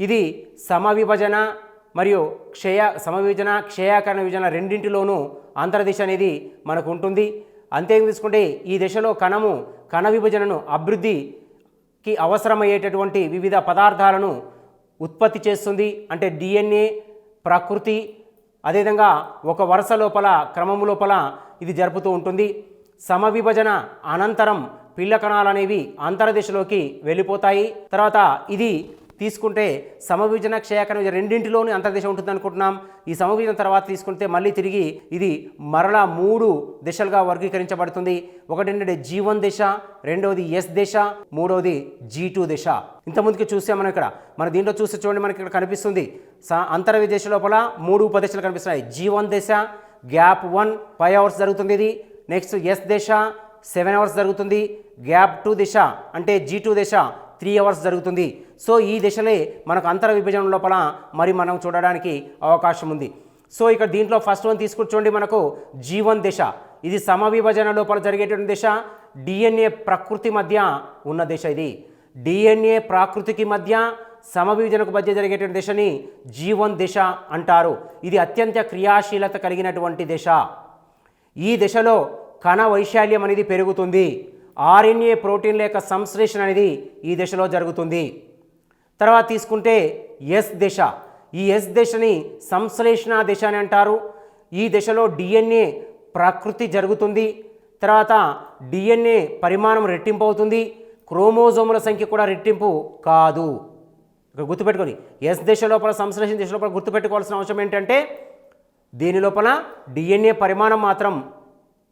ఇది సమవిభజన మరియు సమవిభజన, క్షయకరణ విభజన రెండింటిలోనూ అంతర్దశ అనేది మనకు ఉంటుంది. అంతే తీసుకుంటే ఈ దశలో కణము కణ విభజనను అభివృద్ధికి అవసరమయ్యేటటువంటి వివిధ పదార్థాలను ఉత్పత్తి చేస్తుంది. అంటే DNA, ప్రకృతి, అదేవిధంగా ఒక వరుస లోపల క్రమము లోపల ఇది జరుపుతూ ఉంటుంది. సమవిభజన అనంతరం పిల్ల కణాలు అనేవి అంతర్దశలోకి వెళ్ళిపోతాయి. తర్వాత ఇది తీసుకుంటే సమవిభజన, క్షయకరణ రెండింటిలోని అంతర్దశ ఉంటుంది అనుకుంటున్నాం. ఈ సమవిభజన తర్వాత తీసుకుంటే మళ్ళీ తిరిగి ఇది మరలా 3 దశలుగా వర్గీకరించబడుతుంది. ఒకటి ఏంటంటే G1 దశ, రెండవది ఎస్ దశ, మూడవది G2 దశ. ఇంతకుముందుకి చూసాం మనం ఇక్కడ. మన దీంట్లో చూస్తే చూడండి మనకి ఇక్కడ కనిపిస్తుంది అంతర్విభజన దశ లోపల 3 ఉపదశలు కనిపిస్తున్నాయి. G1 దశ గ్యాప్ 1 5 అవర్స్ జరుగుతుంది ఇది. నెక్స్ట్ ఎస్ దశ 7 అవర్స్ జరుగుతుంది. గ్యాప్ 2 దశ అంటే G2 దశ 3 అవర్స్ జరుగుతుంది. సో ఈ దశలే మనకు అంతర విభజన లోపల మరి మనం చూడడానికి అవకాశం ఉంది. సో ఇక్కడ దీంట్లో ఫస్ట్ వన్ తీసుకుని చూడండి మనకు G1 దశ. ఇది సమవిభజన లోపల జరిగేటువంటి దశ. DNA ప్రకృతి మధ్య ఉన్న దశ ఇది. DNA ప్రకృతికి మధ్య సమవిభజనకు మధ్య జరిగేటువంటి దశని G1 దశ అంటారు. ఇది అత్యంత క్రియాశీలత కలిగినటువంటి దశ. ఈ దశలో కణ వైశాల్యం అనేది పెరుగుతుంది. RNA ప్రోటీన్ల యొక్క సంశ్లేషణ అనేది ఈ దశలో జరుగుతుంది. తర్వాత తీసుకుంటే ఎస్ దశ. ఈ ఎస్ దశని సంశ్లేషణ దశ అని అంటారు. ఈ దశలో DNA ప్రకృతి జరుగుతుంది. తర్వాత DNA పరిమాణం రెట్టింపు అవుతుంది. క్రోమోజోముల సంఖ్య కూడా రెట్టింపు కాదు. ఇక్కడ గుర్తుపెట్టుకొని ఎస్ దశ లోపల సంశ్లేషణ దశ లోపల గుర్తుపెట్టుకోవాల్సిన అవసరం ఏంటంటే దీని లోపల DNA పరిమాణం మాత్రం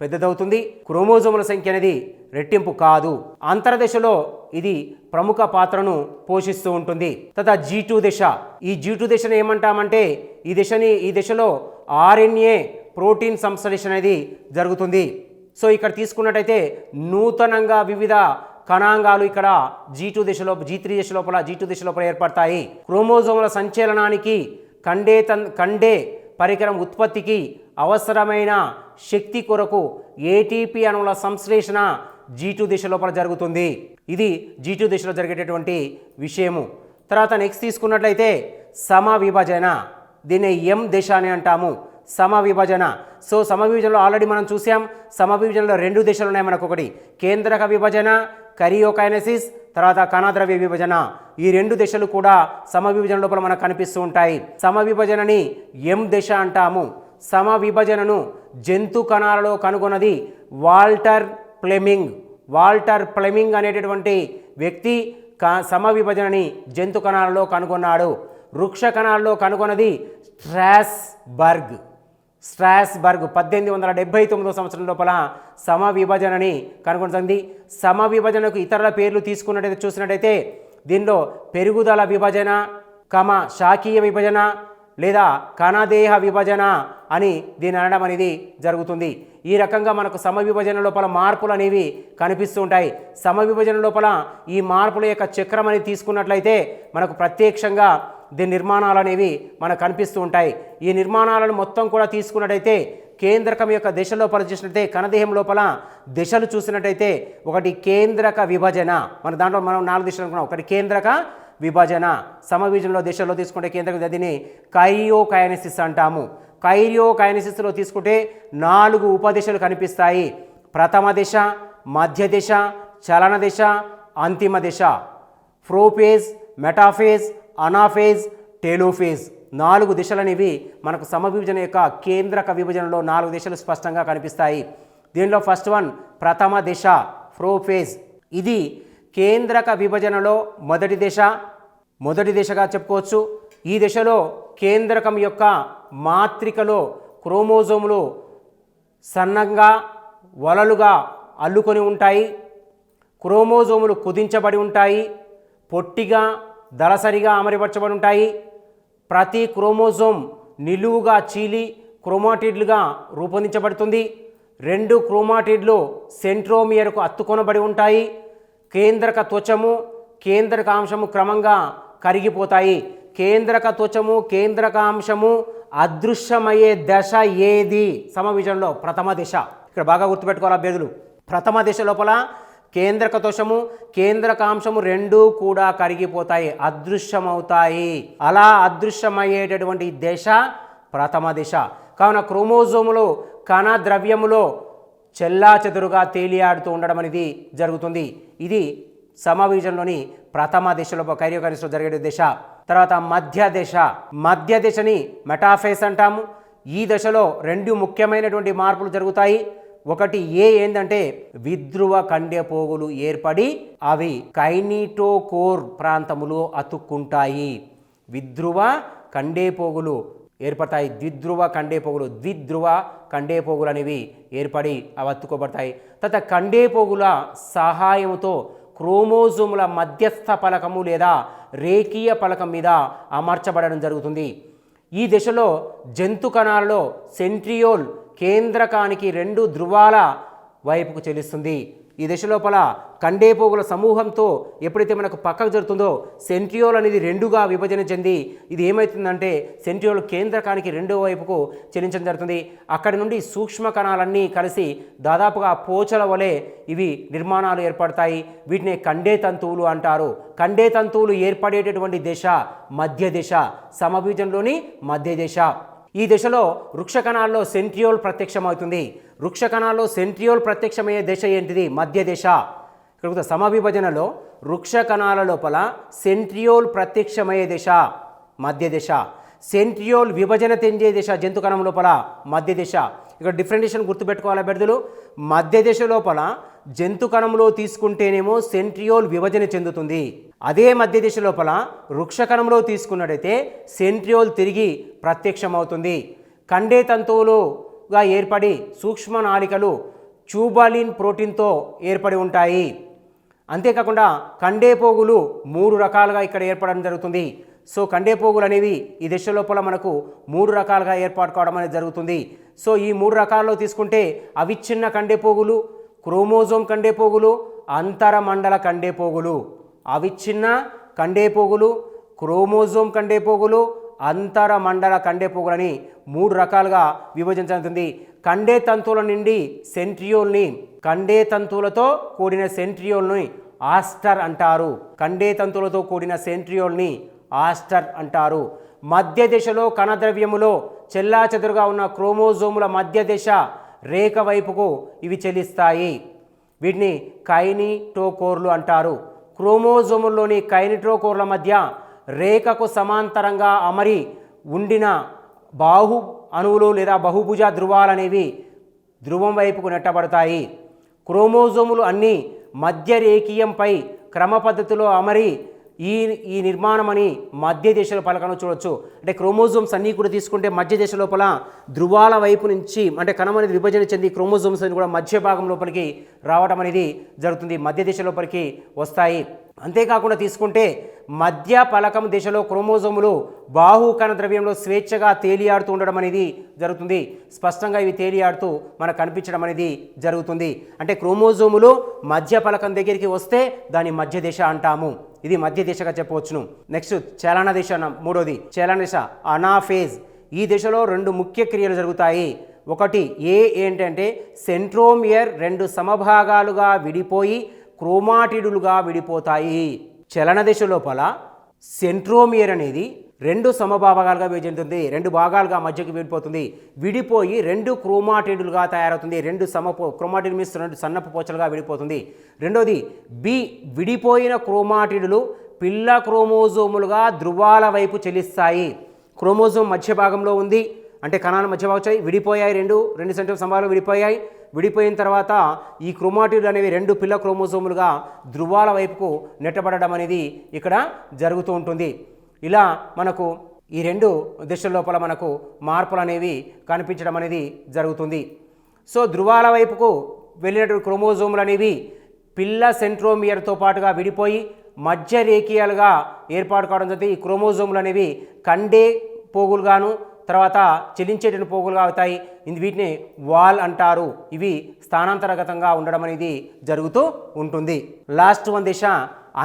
పెద్దదవుతుంది. క్రోమోజోముల సంఖ్య అనేది రెట్టింపు కాదు. అంతర్దశలో ఇది ప్రముఖ పాత్రను పోషిస్తూ ఉంటుంది. తర్వాత G2 దశ. ఈ G2 దశను ఏమంటామంటే ఈ దశలో RNA ప్రోటీన్ సంశ్లేషణ అనేది జరుగుతుంది. సో ఇక్కడ తీసుకున్నట్టయితే నూతనంగా వివిధ కణాంగాలు ఇక్కడ G2 దశలో G2 దశ లోపల ఏర్పడతాయి. క్రోమోజోముల సంచలనానికి కండే పరికరం ఉత్పత్తికి అవసరమైన శక్తి కొరకు ATP అణువుల సంశ్లేషణ G2 దశ లోపల జరుగుతుంది. ఇది G2 దశలో జరిగేటటువంటి విషయము. తర్వాత నెక్స్ట్ తీసుకున్నట్లయితే సమవిభజన. దీన్ని M దశ అని అంటాము. సమవిభజన. సో సమవిభజనలో ఆల్రెడీ మనం చూసాం. సమవిభజనలో 2 దశలు ఉన్నాయి మనకు. ఒకటి కేంద్రక విభజన, కరియోకైనసిస్, తర్వాత కణద్రవ్య విభజన. ఈ 2 దశలు కూడా సమవిభజన లోపల మనకు కనిపిస్తూ ఉంటాయి. సమవిభజనని M దశ అంటాము. సమవిభజనను జంతు కణాలలో కనుగొన్నది వాల్టర్ ఫ్లెమింగ్ అనేటటువంటి వ్యక్తి సమవిభజనని జంతు కణాలలో కనుగొన్నాడు. వృక్ష కణాల్లో కనుగొన్నది స్ట్రాస్బర్గ్. 1879 సంవత్సరం లోపల సమవిభజనని కనుగొంటుంది. సమవిభజనకు ఇతరుల పేర్లు తీసుకున్నట్టయితే చూసినట్టయితే దీనిలో పెరుగుదల విభజన, శాఖీయ విభజన లేదా కణదేహ విభజన అని దీని అనడం అనేది జరుగుతుంది. ఈ రకంగా మనకు సమవిభజన లోపల మార్పులు అనేవి కనిపిస్తూ ఉంటాయి. సమవిభజన లోపల ఈ మార్పుల యొక్క చక్రం అనేది తీసుకున్నట్లయితే మనకు ప్రత్యక్షంగా దీని నిర్మాణాలు అనేవి మనకు కనిపిస్తూ ఉంటాయి. ఈ నిర్మాణాలను మొత్తం కూడా తీసుకున్నట్టయితే కేంద్రకం యొక్క దిశ లోపల చూసినట్టయితే కణదేహం లోపల దిశలు చూసినట్టయితే ఒకటి కేంద్రక విభజన, మన దాంట్లో మనం 4 దిశలు అనుకున్నాం. ఒకటి కేంద్రక విభజన, సమవిభజనలో దిశలో తీసుకుంటే కేంద్రక దీన్ని కైరియోకైనెసిస్ అంటాము. కైరియోకైనెసిస్లో తీసుకుంటే 4 ఉపదిశలు కనిపిస్తాయి. ప్రథమ దిశ, మధ్య దిశ, చలన దిశ, అంతిమ దిశ. ప్రోఫేజ్, మెటాఫేజ్, అనాఫేజ్, టెలోఫేజ్ 4 దిశలనేవి మనకు సమవిభజన యొక్క కేంద్రక విభజనలో 4 దిశలు స్పష్టంగా కనిపిస్తాయి. దీనిలో ఫస్ట్ వన్ ప్రథమ దిశ, ప్రోఫేజ్. ఇది కేంద్రక విభజనలో మొదటి దిశగా చెప్పుకోవచ్చు. ఈ దిశలో కేంద్రకం యొక్క మాత్రికలో క్రోమోజోములు సన్నంగా వలలుగా అల్లుకొని ఉంటాయి. క్రోమోజోములు కుదించబడి ఉంటాయి. పొట్టిగా దళసరిగా అమరిపరచబడి ఉంటాయి. ప్రతి క్రోమోజోమ్ నిలువుగా చీలి క్రోమాటిడ్లుగా రూపొందించబడుతుంది. 2 క్రోమాటిడ్లు సెంట్రోమియర్కు అత్తుకొనబడి ఉంటాయి. కేంద్రక త్వచము, కేంద్రకాంశము క్రమంగా కరిగిపోతాయి. కేంద్రక త్వచము, కేంద్రకాంశము అదృశ్యమయ్యే దశ ఏది? సమవిభజనలో ప్రథమ దిశ. ఇక్కడ బాగా గుర్తుపెట్టుకోవాలి అభ్యర్థులు. ప్రథమ దిశ లోపల కేంద్రక త్వచము, కేంద్రకాంశము 2 కూడా కరిగిపోతాయి, అదృశ్యమవుతాయి. అలా అదృశ్యమయ్యేటటువంటి దశ ప్రథమ దిశ. కావున క్రోమోజోములు కణ ద్రవ్యములో చెల్లాచెదురుగా తేలియాడుతూ ఉండడం అనేది జరుగుతుంది. ఇది సమవిభజనలోని ప్రథమ దిశలో కైరియోకైనెసిస్లో జరిగే దిశ. తర్వాత మధ్య దిశని మెటాఫేజ్ అంటాము. ఈ దశలో 2 ముఖ్యమైనటువంటి మార్పులు జరుగుతాయి. ఒకటి ఏంటంటే విద్రువ కండెపోగులు ఏర్పడి అవి కైనిటోకోర్ ప్రాంతములో అతుక్కుంటాయి. విద్రువ కండేపోగులు ఏర్పడతాయి. ద్విధ్రువ కండేపోగులు అనేవి ఏర్పడి అవి అతుక్కోబడతాయి. తర్వాత కండేపోగుల సహాయంతో క్రోమోజోముల మధ్యస్థ పలకము లేదా రేఖీయ పలకం మీద అమర్చబడడం జరుగుతుంది. ఈ దశలో జంతు కణాలలో సెంట్రియోల్ కేంద్రకానికి 2 ధ్రువాల వైపుకు చెల్లిస్తుంది. ఈ దశ లోపల కండేపోగుల సమూహంతో ఎప్పుడైతే మనకు పక్కకు జరుగుతుందో సెంట్రియోల్ అనేది 2గా విభజన చెంది ఇది ఏమవుతుందంటే సెంట్రియోల్ కేంద్రకానికి 2వ వైపుకు చెల్లించడం జరుగుతుంది. అక్కడి నుండి సూక్ష్మ కణాలన్నీ కలిసి దాదాపుగా పోచల వలె ఇవి నిర్మాణాలు ఏర్పడతాయి. వీటిని కండే తంతువులు అంటారు. కండే తంతువులు ఏర్పడేటటువంటి దశ మధ్య దశ, సమవిభజనలోని మధ్య దశ. ఈ దశలో వృక్ష కణాల్లో సెంట్రియోల్ ప్రత్యక్షమవుతుంది. వృక్ష కణాల్లో సెంట్రియోల్ ప్రత్యక్షమయ్యే దశ ఏంటిది? మధ్య దశ. ఇక్కడ సమవిభజనలో వృక్ష కణాల లోపల సెంట్రియోల్ ప్రత్యక్షమయ్యే దశ మధ్య దశ. సెంట్రియోల్ విభజన చెందే దశ జంతు కణం లోపల మధ్య దశ. ఇక్కడ డిఫరెంటేషన్ గుర్తుపెట్టుకోవాలి అభ్యర్థులు. మధ్య దశ లోపల జంతు కణంలో తీసుకుంటేనేమో సెంట్రియోల్ విభజన చెందుతుంది. అదే మధ్య దశ లోపల వృక్ష కణంలో తీసుకున్నట్టయితే సెంట్రియోల్ తిరిగి ప్రత్యక్షమవుతుంది. కండే తంతువులుగా ఏర్పడి సూక్ష్మ నాళికలు ట్యూబలిన్ ప్రోటీన్తో ఏర్పడి ఉంటాయి. అంతేకాకుండా కండేపోగులు 3 రకాలుగా ఇక్కడ ఏర్పడడం జరుగుతుంది. సో కండేపోగులు అనేవి ఈ దశ లోపల మనకు 3 రకాలుగా ఏర్పాటు కావడం అనేది జరుగుతుంది. సో ఈ 3 రకాల్లో తీసుకుంటే అవిచ్ఛిన్న కండేపోగులు, క్రోమోజోమ్ కండేపోగులు, అంతరమండల కండేపోగులు. అవిచ్ఛిన్న కండేపోగులు, క్రోమోజోమ్ కండేపోగులు, అంతరమండల కండేపోగులని 3 రకాలుగా విభజించబడుతుంది. కండే తంతువుల నుండి సెంట్రియోల్ని, కండే తంతువులతో కూడిన సెంట్రియోల్ని ఆస్టర్ అంటారు. కండే తంతువులతో కూడిన సెంట్రియోల్ని ఆస్టర్ అంటారు. మధ్య దశలో కణద్రవ్యములో చెల్లాచెదురుగా ఉన్న క్రోమోజోముల మధ్య దశ రేఖ వైపుకు ఇవి చెల్లిస్తాయి. వీటిని కైనిటోకోర్లు అంటారు. క్రోమోజోముల్లోని కైనిటోకోర్ల మధ్య రేఖకు సమాంతరంగా అమరి ఉండిన బాహు అణువులు లేదా బహుభుజ ధ్రువాలు అనేవి ధ్రువం వైపుకు నెట్టబడతాయి. క్రోమోజోములు అన్నీ మధ్య రేఖీయంపై క్రమ పద్ధతిలో అమరి ఈ నిర్మాణం అని మధ్య దశల పలకను చూడొచ్చు. అంటే క్రోమోజోమ్స్ అన్నీ కూడా తీసుకుంటే మధ్య దశ లోపల ధ్రువాల వైపు నుంచి అంటే కణం అనేది విభజన చెంది క్రోమోజోమ్స్ అని కూడా మధ్య భాగం లోపలికి రావడం అనేది జరుగుతుంది, మధ్య దశ లోపలికి వస్తాయి. అంతేకాకుండా తీసుకుంటే మధ్య పలకం దశలో క్రోమోజోములు బాహుకణ ద్రవ్యంలో స్వేచ్ఛగా తేలియాడుతూ ఉండడం అనేది జరుగుతుంది. స్పష్టంగా ఇవి తేలియాడుతూ మనకు కనిపించడం అనేది జరుగుతుంది. అంటే క్రోమోజోములు మధ్య పలకం దగ్గరికి వస్తే దాన్ని మధ్య దశ అంటాము. ఇది మధ్య దశగా చెప్పవచ్చును. నెక్స్ట్ చలన దశ, మూడోది చలన దశ అనాఫేజ్. ఈ దశలో 2 ముఖ్య క్రియలు జరుగుతాయి. ఒకటి ఏంటంటే సెంట్రోమియర్ 2 సమభాగాలుగా విడిపోయి క్రోమాటిడులుగా విడిపోతాయి. చలన దశ లోపల సెంట్రోమియర్ అనేది 2 సమభాగాలుగా విభజించుతుంది, 2 భాగాలుగా మధ్యకి విడిపోతుంది, విడిపోయి 2 క్రోమాటిడులుగా తయారవుతుంది. 2 క్రోమాటిడ్ మీన్స్ 2 సన్నపు పోచలుగా విడిపోతుంది. రెండోది విడిపోయిన క్రోమాటిడులు పిల్ల క్రోమోజోములుగా ధ్రువాల వైపు చెల్లిస్తాయి. క్రోమోజోమ్ మధ్య భాగంలో ఉంది అంటే కణాల మధ్య భాగం విడిపోయాయి, 2 సెంట్రోమియర్ సమభాగాలు విడిపోయాయి. విడిపోయిన తర్వాత ఈ క్రోమాటిడ్ అనేవి 2 పిల్ల క్రోమోజోములుగా ధ్రువాల వైపుకు నెట్టబడడం అనేది ఇక్కడ జరుగుతూ ఉంటుంది. ఇలా మనకు ఈ 2 దశల లోపల మనకు మార్పులు అనేవి కనిపించడం అనేది జరుగుతుంది. సో ధ్రువాల వైపుకు వెళ్ళినటువంటి క్రోమోజోములు అనేవి పిల్ల సెంట్రోమియర్తో పాటుగా విడిపోయి మధ్య రేఖీయాలుగా ఏర్పాటు కావడం జరుగుతుంది. ఈ క్రోమోజోములు అనేవి కండే పోగులుగాను తర్వాత చెలించేటువంటి పోగులుగా అవుతాయి. వీటిని వాల్ అంటారు. ఇవి స్థానాంతరగతంగా ఉండడం అనేది జరుగుతూ ఉంటుంది. లాస్ట్ 1 దశ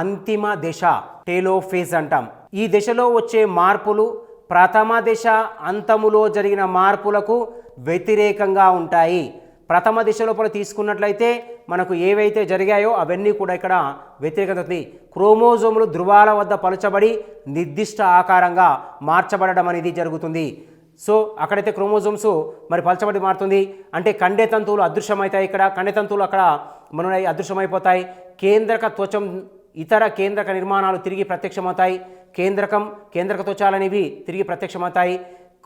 అంతిమ దశ టేలోఫేజ్ అంటాం. ఈ దశలో వచ్చే మార్పులు ప్రథమ దశ అంతములో జరిగిన మార్పులకు వ్యతిరేకంగా ఉంటాయి. ప్రథమ దశ లోపల తీసుకున్నట్లయితే మనకు ఏవైతే జరిగాయో అవన్నీ కూడా ఇక్కడ వ్యతిరేకత ఉంది. క్రోమోజోములు ధ్రువాల వద్ద పలుచబడి నిర్దిష్ట ఆకారంగా మార్చబడడం అనేది జరుగుతుంది. సో అక్కడైతే క్రోమోజోమ్స్ మరి పలచబడి మారుతుంది అంటే కండే తంతువులు అదృశ్యమవుతాయి. ఇక్కడ కండే తంతువులు అక్కడ మన అదృశ్యమైపోతాయి. కేంద్రక త్వచం ఇతర కేంద్రక నిర్మాణాలు తిరిగి ప్రత్యక్షమవుతాయి. కేంద్రక త్వచాలనేవి తిరిగి ప్రత్యక్షమవుతాయి.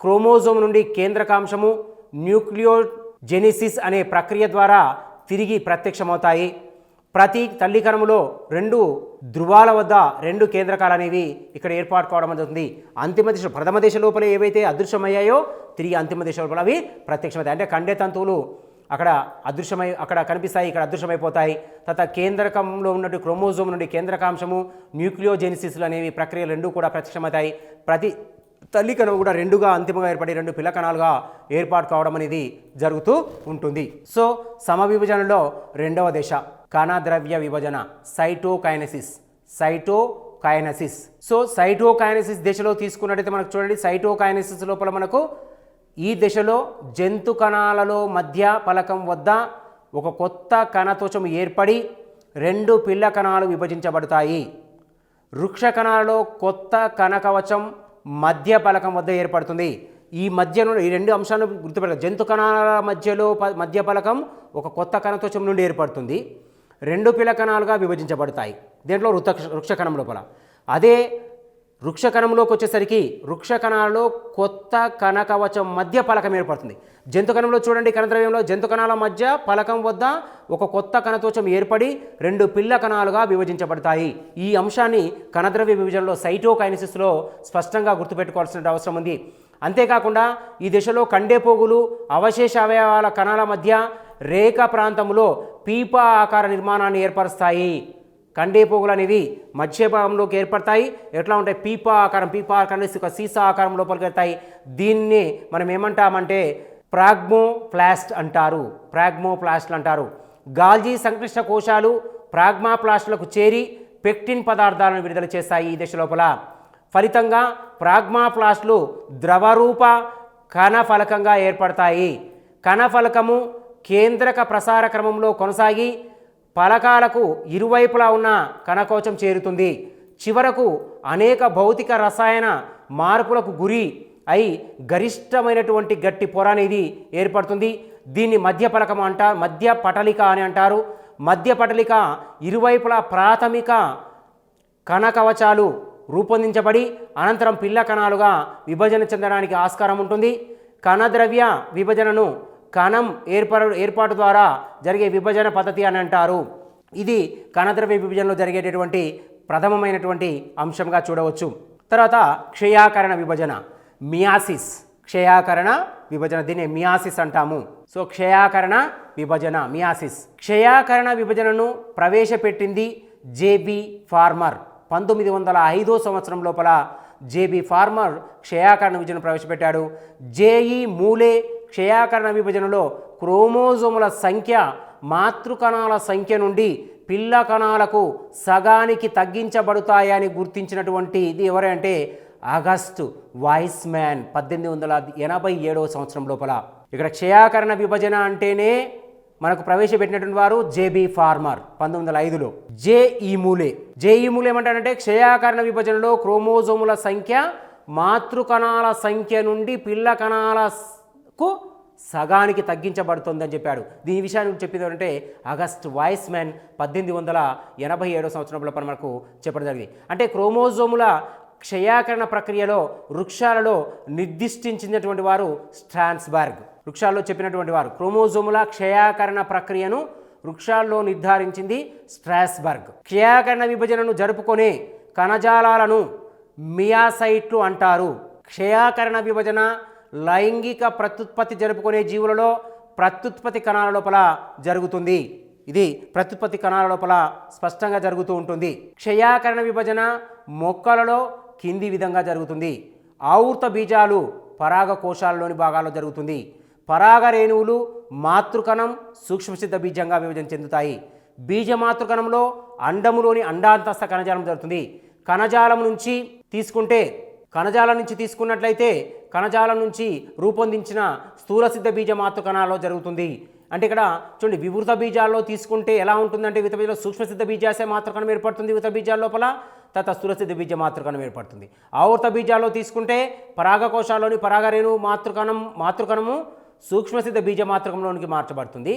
క్రోమోజోమ్ నుండి కేంద్రకాంశము న్యూక్లియోజెనిసిస్ అనే ప్రక్రియ ద్వారా తిరిగి ప్రత్యక్షమవుతాయి. ప్రతి తల్లి కణములో 2 ధ్రువాల వద్ద 2 కేంద్రకాలు అనేవి ఇక్కడ ఏర్పాటు కావడం జరుగుతుంది. అంతిమ దశ ప్రథమ దశ లోపల ఏవైతే అదృశ్యమయ్యాయో తిరిగి అంతిమ దశ లోపల అవి ప్రత్యక్షమవుతాయి. అంటే కండే తంతువులు అక్కడ కనిపిస్తాయి, ఇక్కడ అదృశ్యమైపోతాయి. తర్వాత కేంద్రకంలో ఉన్నట్టు క్రోమోజోమ్ నుండి కేంద్రకాంశము న్యూక్లియోజెనిసిస్లు అనేవి ప్రక్రియలు 2 కూడా ప్రత్యక్షమవుతాయి. ప్రతి తల్లి కణం కూడా 2గా అంతిమంగా ఏర్పడి 2 పిల్ల కణాలుగా ఏర్పాటు కావడం అనేది జరుగుతూ ఉంటుంది. సో సమవిభజనలో 2వ దశ కణద్రవ్య విభజన సైటోకైనసిస్. సో సైటోకైనసిస్ దశలో తీసుకున్నట్టయితే మనకు చూడండి, సైటోకైనసిస్ లోపల మనకు ఈ దశలో జంతు కణాలలో మధ్య పలకం వద్ద ఒక కొత్త కణత్వచం ఏర్పడి 2 పిల్ల కణాలు విభజించబడతాయి. వృక్ష కణాలలో కొత్త కణకవచం మధ్య పలకం వద్ద ఏర్పడుతుంది. ఈ మధ్యలో ఈ 2 అంశాలను గుర్తుపెట్టాలి. జంతు కణాల మధ్యలో మధ్య పలకం ఒక కొత్త కణత్వచం నుండి ఏర్పడుతుంది, 2 పిల్ల కణాలుగా విభజించబడతాయి దీంట్లో వృక్ష కణం లోపల. అదే వృక్ష కణంలోకి వచ్చేసరికి వృక్ష కణాలలో కొత్త కణకవచం మధ్య పలకం ఏర్పడుతుంది. జంతు కణంలో చూడండి, కణద్రవ్యంలో జంతు కణాల మధ్య పలకం వద్ద ఒక కొత్త కణత్వచం ఏర్పడి 2 పిల్ల కణాలుగా విభజించబడతాయి. ఈ అంశాన్ని కణద్రవ్య విభజనలో సైటోకైనసిస్లో స్పష్టంగా గుర్తుపెట్టుకోవాల్సిన అవసరం ఉంది. అంతేకాకుండా ఈ దశలో కండేపోగులు అవశేష అవయవాల కణాల మధ్య రేఖ ప్రాంతంలో పీపా ఆకార నిర్మాణాన్ని ఏర్పరుస్తాయి. కండేపోగులు అనేవి మధ్య భాగంలోకి ఏర్పడతాయి. ఎట్లా ఉంటాయి? పీపా ఆకారం ఒక సీసా ఆకారం లోపలికి వెళ్తాయి. దీన్ని మనం ఏమంటామంటే ప్రాగ్మోప్లాస్ట్ అంటారు. గాల్జీ సంక్లిష్ట కోశాలు ప్రాగ్మాప్లాస్ట్లకు చేరి పెక్టిన్ పదార్థాలను విడుదల చేస్తాయి ఈ దశ లోపల. ఫలితంగా ప్రాగ్మాప్లాస్ట్లు ద్రవరూప కణఫలకంగా ఏర్పడతాయి. కణఫలకము కేంద్రక ప్రసార క్రమంలో కొనసాగి పలకాలకు ఇరువైపులా ఉన్న కణకవచం చేరుతుంది. చివరకు అనేక భౌతిక రసాయన మార్పులకు గురి అయి గరిష్టమైనటువంటి గట్టి పొర అనేది ఏర్పడుతుంది. దీన్ని మధ్య పటలిక అని అంటారు. మధ్య పటలిక ఇరువైపులా ప్రాథమిక కణకవచాలు రూపొందించబడి అనంతరం పిల్ల కణాలుగా విభజన చెందడానికి ఆస్కారం ఉంటుంది. కణద్రవ్య విభజనను కణం ఏర్పాటు ద్వారా జరిగే విభజన పద్ధతి అని అంటారు. ఇది కణద్రవ్య విభజనలో జరిగేటటువంటి ప్రథమమైనటువంటి అంశంగా చూడవచ్చు. తర్వాత క్షయాకరణ విభజన, మియాసిస్. క్షయాకరణ విభజన, దీన్ని మియాసిస్ అంటాము. సో క్షయాకరణ విభజన, మియాసిస్. క్షయాకరణ విభజనను ప్రవేశపెట్టింది జేబీ ఫార్మర్. 1905 సంవత్సరం లోపల జేబీ ఫార్మర్ క్షయాకరణ విభజన ప్రవేశపెట్టాడు. జేఈ మూలే క్షయాకరణ విభజనలో క్రోమోజోముల సంఖ్య మాతృకణాల సంఖ్య నుండి పిల్ల కణాలకు సగానికి తగ్గించబడతాయని గుర్తించినటువంటి ఇది ఎవరంటే ఆగస్టు వైస్మ్యాన్ 1887 సంవత్సరం లోపల. ఇక్కడ క్షయాకరణ విభజన అంటేనే మనకు ప్రవేశపెట్టినటువంటి వారు జేబీ ఫార్మర్ 1905లో. జేఈ మూలే ఏమంటాడంటే క్షయాకరణ విభజనలో క్రోమోజోముల సంఖ్య మాతృకణాల సంఖ్య నుండి పిల్ల కణాలకు సగానికి తగ్గించబడుతుందని చెప్పాడు. దీని విషయాన్ని చెప్పింది అంటే ఆగస్ట్ వైస్మ్యాన్ 1887 సంవత్సరం లోపల మనకు చెప్పడం జరిగింది. అంటే క్రోమోజోముల క్షయాకరణ ప్రక్రియలో వృక్షాలలో నిర్దిష్టించినటువంటి వారు స్ట్రాన్స్బర్గ్. వృక్షాల్లో చెప్పినటువంటి వారు క్రోమోజోముల క్షయాకరణ ప్రక్రియను వృక్షాల్లో నిర్ధారించింది స్ట్రాస్బర్గ్. క్షయాకరణ విభజనను జరుపుకునే కణజాలాలను మియాసైట్లు అంటారు. క్షయాకరణ విభజన లైంగిక ప్రత్యుత్పత్తి జరుపుకునే జీవులలో ప్రత్యుత్పత్తి కణాల లోపల జరుగుతుంది. ఇది ప్రత్యుత్పత్తి కణాల లోపల స్పష్టంగా జరుగుతూ ఉంటుంది. క్షయాకరణ విభజన మొక్కలలో కింది విధంగా జరుగుతుంది. ఆవర్త బీజాలు పరాగ కోశాలలోని భాగాల్లో జరుగుతుంది. పరాగ రేణువులు మాతృకణం సూక్ష్మసిద్ధ బీజంగా విభజన చెందుతాయి. బీజ మాతృకణంలో అండములోని అండాంతస్థ కణజాలం జరుగుతుంది. కణజాలం నుంచి తీసుకున్నట్లయితే కణజాలం నుంచి రూపొందించిన స్థూలసిద్ధ బీజ మాతృకణాల్లో జరుగుతుంది. అంటే ఇక్కడ చూడండి, వివృత బీజాల్లో తీసుకుంటే ఎలా ఉంటుందంటే వివృత బీజాల్లో సూక్ష్మసిద్ధ బీజాశయ మాతృకణం ఏర్పడుతుంది వివృత బీజాల లోపల, తర్వాత స్థూలసిద్ధ బీజ మాతృకణం ఏర్పడుతుంది. ఆవర్త బీజాల్లో తీసుకుంటే పరాగకోశాల్లోని పరాగరేణు మాతృకణము సూక్ష్మసిద్ధ బీజ మాతృకంలోనికి మార్చబడుతుంది.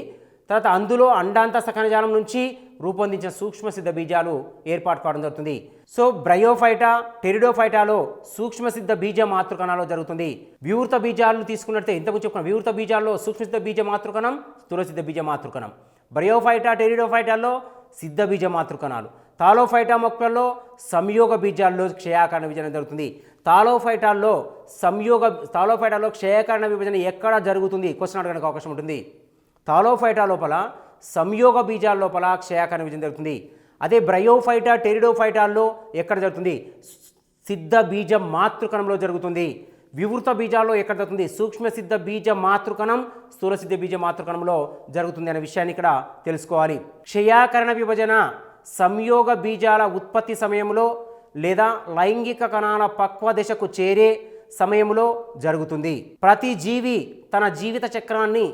తర్వాత అందులో అండాంతస్థ కణజాలం నుంచి రూపొందించిన సూక్ష్మసిద్ధ బీజాలు ఏర్పాటు కావడం జరుగుతుంది. సో బ్రయోఫైటా, టెరిడోఫైటాలో సూక్ష్మసిద్ధ బీజ మాతృకణాల్లో జరుగుతుంది. వివృత బీజాలను తీసుకున్నట్లయితే ఇంతకు చెప్పుకున్న వివృత బీజాల్లో సూక్ష్మసిద్ధ బీజ మాతృకణం, స్థూలసిద్ధ బీజ మాతృకణం. బ్రయోఫైటా, టెరిడోఫైటాల్లో సిద్ధ బీజ మాతృకణాలు. తాలోఫైటా మొక్కల్లో సంయోగ బీజాల్లో క్షయాకరణ విభజన జరుగుతుంది. తాలోఫైటాల్లో క్షయాకరణ విభజన ఎక్కడ జరుగుతుంది క్వశ్చన్ అడగడానికి అవకాశం ఉంటుంది. తాలోఫైటా లోపల సంయోగ బీజాల లోపల క్షయాకరణ విభజన జరుగుతుంది. అదే బ్రయోఫైటా, టెరిడోఫైటాల్లో ఎక్కడ జరుగుతుంది? సిద్ధ బీజ మాతృకణంలో జరుగుతుంది. వివృత బీజాల్లో ఎక్కడ జరుగుతుంది? సూక్ష్మ సిద్ధ బీజ మాతృకణం, స్థూల సిద్ధ బీజ మాతృకణంలో జరుగుతుంది అనే విషయాన్ని ఇక్కడ తెలుసుకోవాలి. క్షయాకరణ విభజన సంయోగ బీజాల ఉత్పత్తి సమయంలో లేదా లైంగిక కణాల పక్వ దశకు చేరే సమయంలో జరుగుతుంది. ప్రతి జీవి తన జీవిత చక్రాన్ని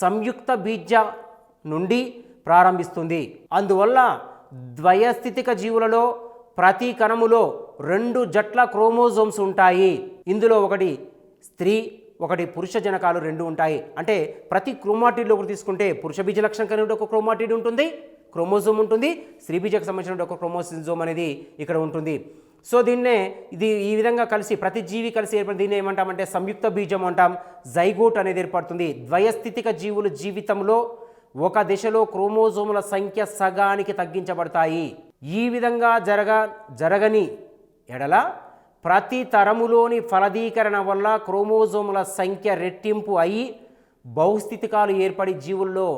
సంయుక్త బీజ నుండి ప్రారంభిస్తుంది. అందువల్ల ద్వయస్థితిక జీవులలో ప్రతి కణములో 2 జట్ల క్రోమోజోమ్స్ ఉంటాయి. ఇందులో ఒకటి స్త్రీ, ఒకటి పురుష జనకాలు 2 ఉంటాయి. అంటే ప్రతి క్రోమాటిడ్లో ఒకటి తీసుకుంటే పురుష బీజ లక్షణం కలిగిన ఒక క్రోమాటిడ్ ఉంటుంది, క్రోమోజోమ్ ఉంటుంది. స్త్రీ బీజకు సంబంధించిన ఒక క్రోమోజోమ్ అనేది ఇక్కడ ఉంటుంది. సో ఇది ఈ విధంగా కలిసి ప్రతి జీవి కలిసి ఏర్పడి దీన్ని ఏమంటామంటే సంయుక్త బీజం అంటాం. జైగోట్ అనేది ఏర్పడుతుంది. ద్వయస్థితిక జీవుల జీవితంలో ఒక దిశలో క్రోమోజోముల సంఖ్య సగానికి తగ్గించబడతాయి. ఈ విధంగా జరగని ఎడల ప్రతి తరములోని ఫలదీకరణ వల్ల క్రోమోజోముల సంఖ్య రెట్టింపు అయి బహుస్థితికాలు ఏర్పడి జీవుల్లో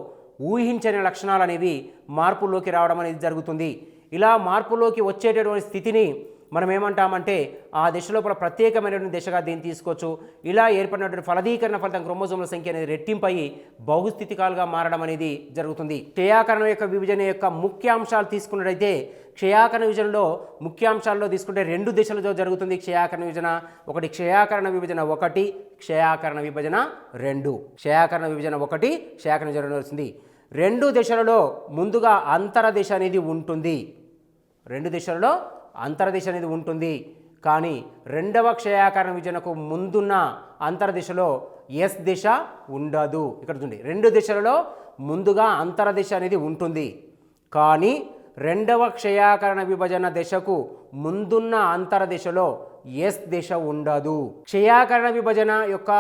ఊహించని లక్షణాలు అనేవి మార్పుల్లోకి రావడం అనేది జరుగుతుంది. ఇలా మార్పులోకి వచ్చేటటువంటి స్థితిని మనం ఏమంటామంటే ఆ దశ లోపల ప్రత్యేకమైనటువంటి దశగా దీన్ని తీసుకోవచ్చు. ఇలా ఏర్పడినటువంటి ఫలదీకరణ ఫలితం క్రోమోజోముల సంఖ్య అనేది రెట్టింపయి బహుస్థితికాలుగా మారడం అనేది జరుగుతుంది. క్షయాకరణ యొక్క విభజన యొక్క ముఖ్యాంశాలు తీసుకున్నట్టయితే క్షయాకరణ విభజనలో ముఖ్యాంశాల్లో తీసుకుంటే 2 దశలలో జరుగుతుంది క్షయాకరణ విభజన. ఒకటి క్షయాకరణ విభజన 1, క్షయాకరణ విభజన 2. క్షయాకరణ విభజన 1, క్షయాకరణ విభజన వస్తుంది. 2 దశలలో ముందుగా అంతరదశ అనేది ఉంటుంది. 2 దశలలో అంతర్దిశ అనేది ఉంటుంది. కానీ 2వ క్షయాకరణ విభజనకు ముందున్న అంతర్దిశలో ఎస్ దిశ ఉండదు. ఇక్కడ చూడండి, 2 దిశలలో ముందుగా అంతర్దిశ అనేది ఉంటుంది. కానీ 2వ క్షయాకరణ విభజన దశకు ముందున్న అంతర్దిశలో ఎస్ దిశ ఉండదు. క్షయాకరణ విభజన యొక్క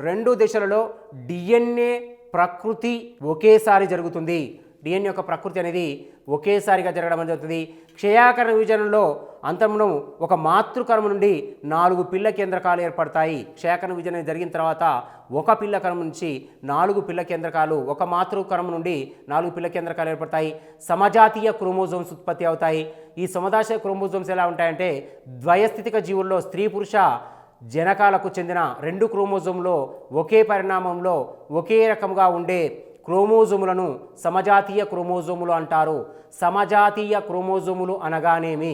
2 దశలలో DNA ప్రకృతి ఒకేసారి జరుగుతుంది. డిఎన్ఏ యొక్క ప్రకృతి అనేది ఒకేసారిగా జరగడం జరుగుతుంది. క్షయాకరణ విభజనలో అంతంలో ఒక మాతృకణం నుండి 4 పిల్ల కేంద్రకాలు ఏర్పడతాయి. క్షయాకరణ విభజన జరిగిన తర్వాత ఒక పిల్ల కణం నుంచి 4 పిల్ల కేంద్రకాలు, ఒక మాతృకణం నుండి 4 పిల్ల కేంద్రకాలు ఏర్పడతాయి. సమజాతీయ క్రోమోజోమ్స్ ఉత్పత్తి అవుతాయి. ఈ సమజాతీయ క్రోమోజోమ్స్ ఎలా ఉంటాయంటే ద్వయస్థితిక జీవుల్లో స్త్రీ పురుష జనకాలకు చెందిన 2 క్రోమోజోమ్లో ఒకే పరిణామంలో ఒకే రకంగా ఉండే క్రోమోజోములను సమజాతీయ క్రోమోజోములు అంటారు. సమజాతీయ క్రోమోజోములు అనగానేమి?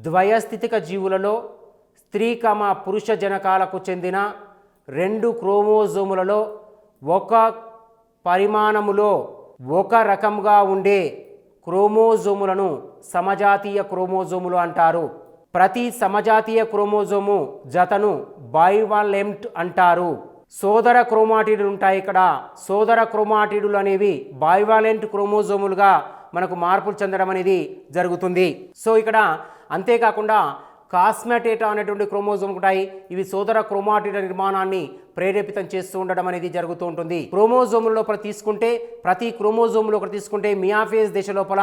ద్వయస్థితిక జీవులలో స్త్రీ పురుష జనకాలకు చెందిన 2 క్రోమోజోములలో ఒక పరిమాణములో ఒక రకంగా ఉండే క్రోమోజోములను సమజాతీయ క్రోమోజోములు అంటారు. ప్రతి సమజాతీయ క్రోమోజోము జతను బైవాలెంట్ అంటారు. సోదర క్రోమాటిడ్లు ఉంటాయి. ఇక్కడ సోదర క్రోమాటిడ్లు అనేవి బైవాలెంట్ క్రోమోజోములుగా మనకు మార్పులు చెందడం అనేది జరుగుతుంది. సో ఇక్కడ అంతేకాకుండా కాస్మెటేటా అనేటువంటి క్రోమోజోమ్ ఉంటాయి. ఇవి సోదర క్రోమాటిడ్ల నిర్మాణాన్ని ప్రేరేపితం చేస్తూ ఉండడం అనేది జరుగుతూ ఉంటుంది. క్రోమోజోముల లోపల తీసుకుంటే ప్రతి క్రోమోజోములో ఒకటి తీసుకుంటే మియాఫేజ్ దశ లోపల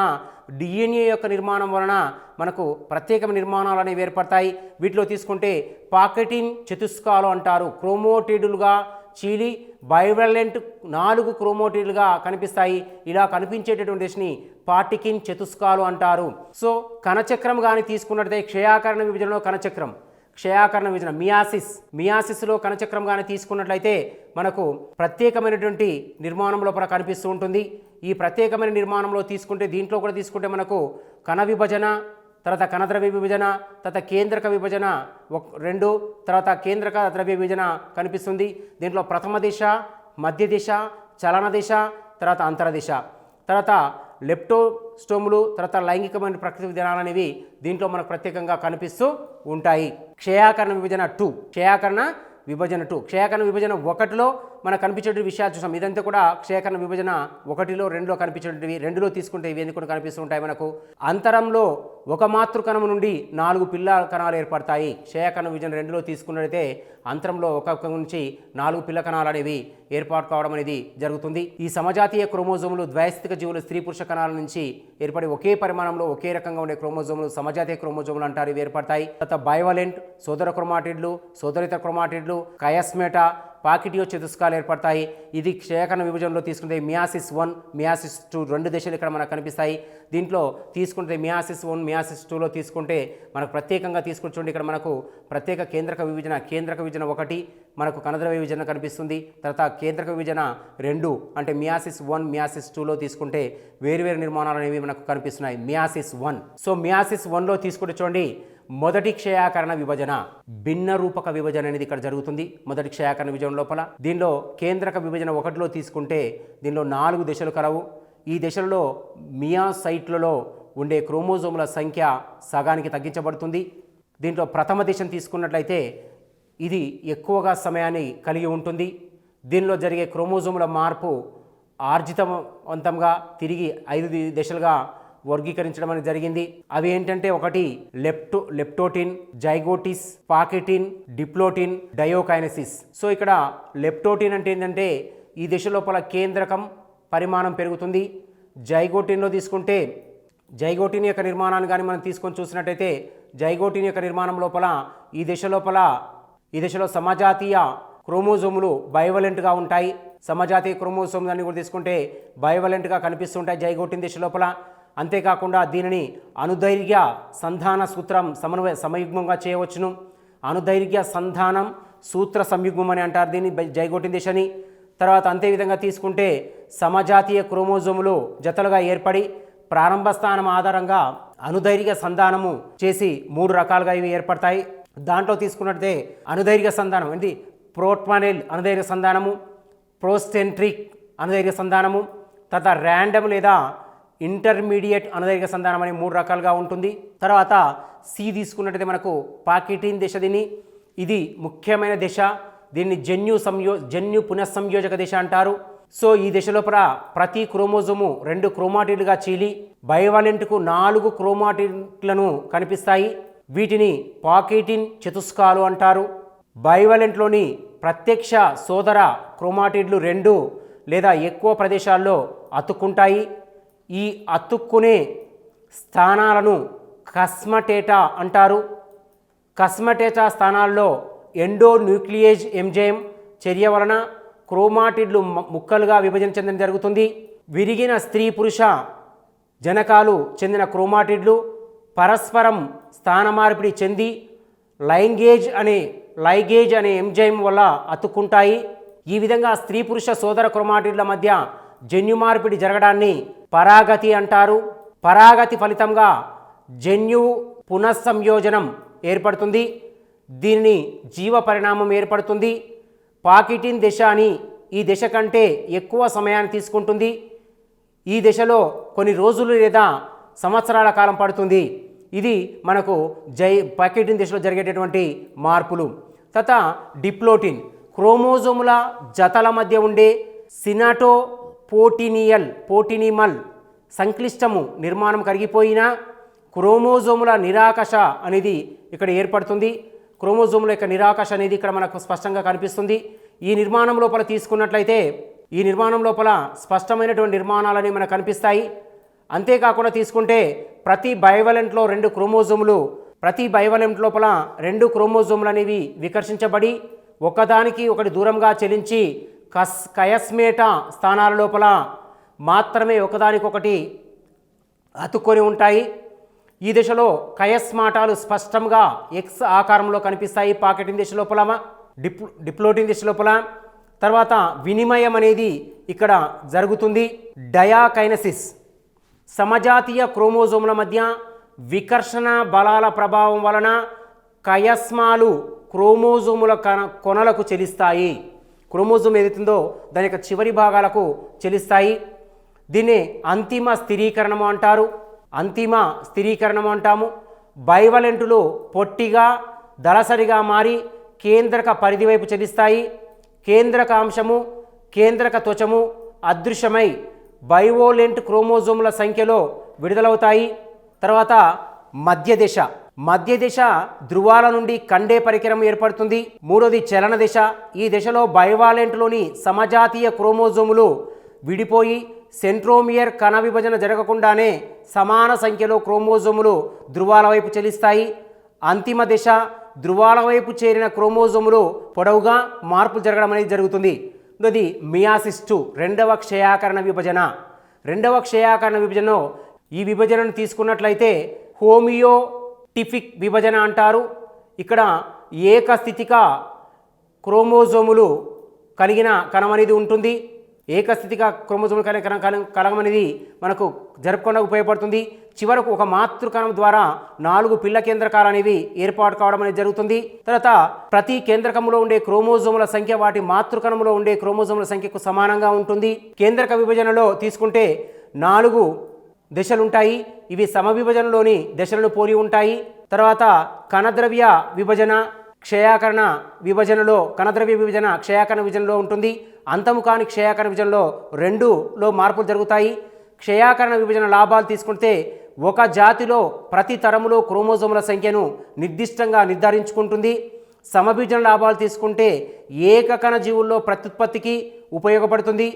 డిఎన్ఏ యొక్క నిర్మాణం వలన మనకు ప్రత్యేకమైన నిర్మాణాలు అనేవి ఏర్పడతాయి. వీటిలో తీసుకుంటే పాకెటిన్ చతుస్కాలు అంటారు. క్రోమోటిడ్లుగా చీలి బైవాలెంట్ 4 క్రోమోటిడ్లుగా కనిపిస్తాయి. ఇలా కనిపించేటటువంటి దశని పార్టికిన్ చతుస్కాలు అంటారు. సో కణచక్రం కానీ తీసుకున్నట్లయితే క్షయాకరణ విభజనలో కణచక్రం, క్షయాకరణ విభజన మియాసిస్లో కణచక్రం కానీ తీసుకున్నట్లయితే మనకు ప్రత్యేకమైనటువంటి నిర్మాణం లోపల కనిపిస్తూ ఉంటుంది. ఈ ప్రత్యేకమైన నిర్మాణంలో తీసుకుంటే దీంట్లో కూడా తీసుకుంటే మనకు కణ విభజన, తర్వాత కణద్రవ్య విభజన, తర్వాత కేంద్రక విభజన 2, తర్వాత కేంద్రక ద్రవ్య విభజన కనిపిస్తుంది. దీంట్లో ప్రథమ దిశ, మధ్య దిశ, చలన దిశ, తర్వాత అంతరదిశ, తర్వాత లెప్టోస్టోములు, తర్వాత లైంగికమైన ప్రకృతి విధానాలు అనేవి దీంట్లో మనకు ప్రత్యేకంగా కనిపిస్తూ ఉంటాయి. క్షయాకరణ విభజన 2, క్షయాకరణ విభజన 1లో మనకు కనిపించే విషయాలు చూసాం. ఇదంతా కూడా క్షయాకరణ విభజన 1లో 2లో కనిపించేటివి. 2లో తీసుకుంటే ఇవన్నీ కూడా కనిపిస్తూ ఉంటాయి. మనకు అంతరంలో ఒక మాతృకణం నుండి 4 పిల్ల కణాలు ఏర్పడతాయి. క్షయాకరణ విభజన 2లో తీసుకున్నట్లయితే అంతరంలో ఒక నుంచి 4 పిల్ల కణాలు అనేవి ఏర్పాటు కావడం అనేది జరుగుతుంది. ఈ సమజాతీయ క్రోమోజోములు ద్వయస్థితిక జీవులు స్త్రీ పురుష కణాల నుంచి ఏర్పడి ఒకే పరిమాణంలో ఒకే రకంగా ఉండే క్రోమోజోములు సమజాతీయ క్రోమోజోములు అంటారు. ఇవి ఏర్పడతాయి. తర్వాత బైవాలెంట్ సోదర క్రోమాటిడ్లు, సోదరిత క్రోమాటిడ్లు, కయాస్మేటా, పాకిటియో చతుస్కాలు ఏర్పడతాయి. ఇది క్షయాకరణ విభజనలో తీసుకుంటే మియాసిస్ 1, మియాసిస్ 2 2 దశలు ఇక్కడ మనకు కనిపిస్తాయి. దీంట్లో తీసుకుంటే మియాసిస్ 1, మియాసిస్ 2లో తీసుకుంటే మనకు ప్రత్యేకంగా తీసుకుంటే ఇక్కడ మనకు ప్రత్యేక కేంద్రక విభజన 1 మనకు కణద్రవ్య విభజన కనిపిస్తుంది. తర్వాత కేంద్రక విభజన 2 అంటే మియాసిస్ 1, మియాసిస్ 2లో తీసుకుంటే వేరువేరు నిర్మాణాలు అనేవి మనకు కనిపిస్తున్నాయి. మియాసిస్ 1. సో మియాసిస్ 1లో తీసుకుంటే చూడండి, మొదటి క్షయాకరణ విభజన భిన్న రూపక విభజన అనేది ఇక్కడ జరుగుతుంది. మొదటి క్షయాకరణ విభజన లోపల దీనిలో కేంద్రక విభజన 1లో తీసుకుంటే దీనిలో 4 దశలు కలవు. ఈ దశలలో మియాసైట్లలో ఉండే క్రోమోజోముల సంఖ్య సగానికి తగ్గించబడుతుంది. దీంట్లో ప్రథమ దశను తీసుకున్నట్లయితే ఇది ఎక్కువగా సమయాన్ని కలిగి ఉంటుంది. దీనిలో జరిగే క్రోమోజోముల మార్పు ఆర్జితవంతంగా తిరిగి 5 దశలుగా వర్గీకరించడం అనేది జరిగింది. అవి ఏంటంటే 1 లెప్టోటిన్, జైగోటిస్, పాకెటిన్, డిప్లోటిన్, డయోకైనసిస్. సో ఇక్కడ లెప్టోటిన్ అంటే ఏంటంటే ఈ దశ లోపల కేంద్రకం పరిమాణం పెరుగుతుంది. జైగోటిన్లో తీసుకుంటే జైగోటిన్ యొక్క నిర్మాణాన్ని కానీ మనం తీసుకొని చూసినట్టయితే జైగోటిన్ యొక్క నిర్మాణం లోపల ఈ దశలో సమజాతీయ క్రోమోజోములు బైవలెంట్గా ఉంటాయి. సమజాతీయ క్రోమోజోములు అన్ని కూడా తీసుకుంటే బైవలెంట్గా కనిపిస్తుంటాయి జైగోటిన్ దశ లోపల. అంతేకాకుండా దీనిని అనుదైర్ఘ్య సంధాన సూత్రం సమయుగ్మంగా చేయవచ్చును. అనుదైర్ఘ్య సంధానం సూత్ర సంయుగ్మం అని అంటారు దీన్ని జైగోటిన్ దశని. తర్వాత అంతేవిధంగా తీసుకుంటే సమజాతీయ క్రోమోజోములు జతలుగా ఏర్పడి ప్రారంభ స్థానం ఆధారంగా అనుదైర్ఘ్య సంధానము చేసి 3 రకాలుగా ఇవి ఏర్పడతాయి. దాంట్లో తీసుకున్నట్టే అనుదైర్ఘ్య సంధానం ఏంటి, ప్రోట్మానెల్ అనుదైర్ఘ్య సంధానము, ప్రోస్టెంట్రిక్ అనుదైర్ఘ్య సంధానము, తర్వాత ర్యాండమ్ లేదా ఇంటర్మీడియట్ అనుదైర్ఘ్య సంధానం అనే 3 రకాలుగా ఉంటుంది. తర్వాత సి తీసుకున్నట్టయితే మనకు పాకెటిన్ దశ. ఇది ముఖ్యమైన దశ. దీన్ని జన్యు పునఃసంయోజక దశ అంటారు. సో ఈ దశ లోపల ప్రతి క్రోమోజోము 2 క్రోమాటిడ్లుగా చీలి బైవాలెంట్కు 4 క్రోమాటిడ్లను కనిపిస్తాయి. వీటిని పాకెటిన్ చతుస్కాలు అంటారు. బైవాలెంట్లోని ప్రత్యక్ష సోదర క్రోమాటిడ్లు 2 లేదా ఎక్కువ ప్రదేశాల్లో అతుక్కుంటాయి. ఈ అతుక్కునే స్థానాలను కస్మటేటా అంటారు. కస్మటేటా స్థానాల్లో ఎండోన్యూక్లియేజ్ ఎంజైమ్ చర్య వలన క్రోమాటిడ్లు ముక్కలుగా విభజన చెందడం జరుగుతుంది. విరిగిన స్త్రీ పురుష జనకాలు చెందిన క్రోమాటిడ్లు పరస్పరం స్థాన మార్పిడి చెంది లైగేజ్ అనే ఎంజైమ్ వల్ల అతుక్కుంటాయి. ఈ విధంగా స్త్రీ పురుష సోదర క్రోమాటిడ్ల మధ్య జన్యు మార్పిడి జరగడాన్ని పరాగతి అంటారు. పరాగతి ఫలితంగా జన్యువు పునఃసంయోజనం ఏర్పడుతుంది. దీనిని జీవ పరిణామం ఏర్పడుతుంది. పాకిటిన్ దశ అని ఈ దశ కంటే ఎక్కువ సమయాన్ని తీసుకుంటుంది. ఈ దశలో కొన్ని రోజులు లేదా సంవత్సరాల కాలం పడుతుంది. ఇది మనకు పాకిటిన్ దశలో జరిగేటటువంటి మార్పులు. తత డిప్లోటిన్ క్రోమోజోముల జతల మధ్య ఉండే పోటినిమల్ సంక్లిష్టము నిర్మాణం కరిగిపోయిన క్రోమోజోముల నిరాకష అనేది ఇక్కడ ఏర్పడుతుంది. క్రోమోజోముల యొక్క నిరాకష అనేది ఇక్కడ మనకు స్పష్టంగా కనిపిస్తుంది. ఈ నిర్మాణం లోపల తీసుకున్నట్లయితే ఈ నిర్మాణం లోపల స్పష్టమైనటువంటి నిర్మాణాలని మనకు కనిపిస్తాయి. అంతేకాకుండా తీసుకుంటే ప్రతి బైవలెంట్ లోపల 2 క్రోమోజోములు అనేవి వికర్షించబడి ఒకదానికి ఒకటి దూరంగా చెలించి కయస్మేటా స్థానాల లోపల మాత్రమే ఒకదానికొకటి అతుక్కొని ఉంటాయి. ఈ దశలో కయస్మాటాలు స్పష్టంగా ఎక్స్ ఆకారంలో కనిపిస్తాయి పాకెటిన్ దశ లోపల, డిప్లోటిన్ దశ లోపల. తర్వాత వినిమయం అనేది ఇక్కడ జరుగుతుంది. డయాకైనసిస్ సమజాతీయ క్రోమోజోముల మధ్య వికర్షణ బలాల ప్రభావం వలన కయస్మాలు క్రోమోజోముల కొనలకు చెలిస్తాయి. క్రోమోజోమ్ ఏదైతుందో దాని యొక్క చివరి భాగాలకు చెలిస్తాయి. దీన్ని అంతిమ స్థిరీకరణము అంటాము. బైవలెంటులు పొట్టిగా దళసరిగా మారి కేంద్రక పరిధి వైపు చెలిస్తాయి. కేంద్రక అంశము కేంద్రక త్వచము అదృశ్యమై బైవోలెంట్ క్రోమోజోముల సంఖ్యలో విడుదలవుతాయి. తర్వాత మధ్య దశ ధ్రువాల నుండి కండే పరికరం ఏర్పడుతుంది. మూడోది చలన దశ. ఈ దశలో బైవాలెంట్లోని సమజాతీయ క్రోమోజోములు విడిపోయి సెంట్రోమియర్ కణ విభజన జరగకుండానే సమాన సంఖ్యలో క్రోమోజోములు ధ్రువాల వైపు చెలిస్తాయి. అంతిమ దశ ధ్రువాల వైపు చేరిన క్రోమోజోములు పొడవుగా మార్పులు జరగడం అనేది జరుగుతుంది. ఇది మియాసిస్ 2 రెండవ క్షయాకరణ విభజనలో ఈ విభజనను తీసుకున్నట్లయితే హోమియోటిఫిక్ విభజన అంటారు. ఇక్కడ ఏకస్థితిక క్రోమోజోములు కలిగిన కణం అనేది ఉంటుంది. ఏకస్థితిక క్రోమోజోములు కలిగిన కణం అనేది మనకు జరుపుకోవడానికి ఉపయోగపడుతుంది. చివరకు ఒక మాతృకణం ద్వారా 4 పిల్ల కేంద్రకాలు అనేవి ఏర్పాటు కావడం అనేది జరుగుతుంది. తర్వాత ప్రతి కేంద్రకంలో ఉండే క్రోమోజోముల సంఖ్య వాటి మాతృకణంలో ఉండే క్రోమోజోముల సంఖ్యకు సమానంగా ఉంటుంది. కేంద్రక విభజనలో తీసుకుంటే 4 దశలుంటాయి. ఇవి సమవిభజనలోని దశలను పోలి ఉంటాయి. తర్వాత కణద్రవ్య విభజన క్షయాకరణ విభజనలో ఉంటుంది. అంతము కాని క్షయాకరణ విభజనలో 2లో మార్పులు జరుగుతాయి. క్షయాకరణ విభజన లాభాలు తీసుకుంటే ఒక జాతిలో ప్రతి తరములో క్రోమోజోముల సంఖ్యను నిర్దిష్టంగా నిర్ధారించుకుంటుంది. సమవిభజన లాభాలు తీసుకుంటే ఏకకణ జీవుల్లో ప్రత్యుత్పత్తికి ఉపయోగపడుతుంది.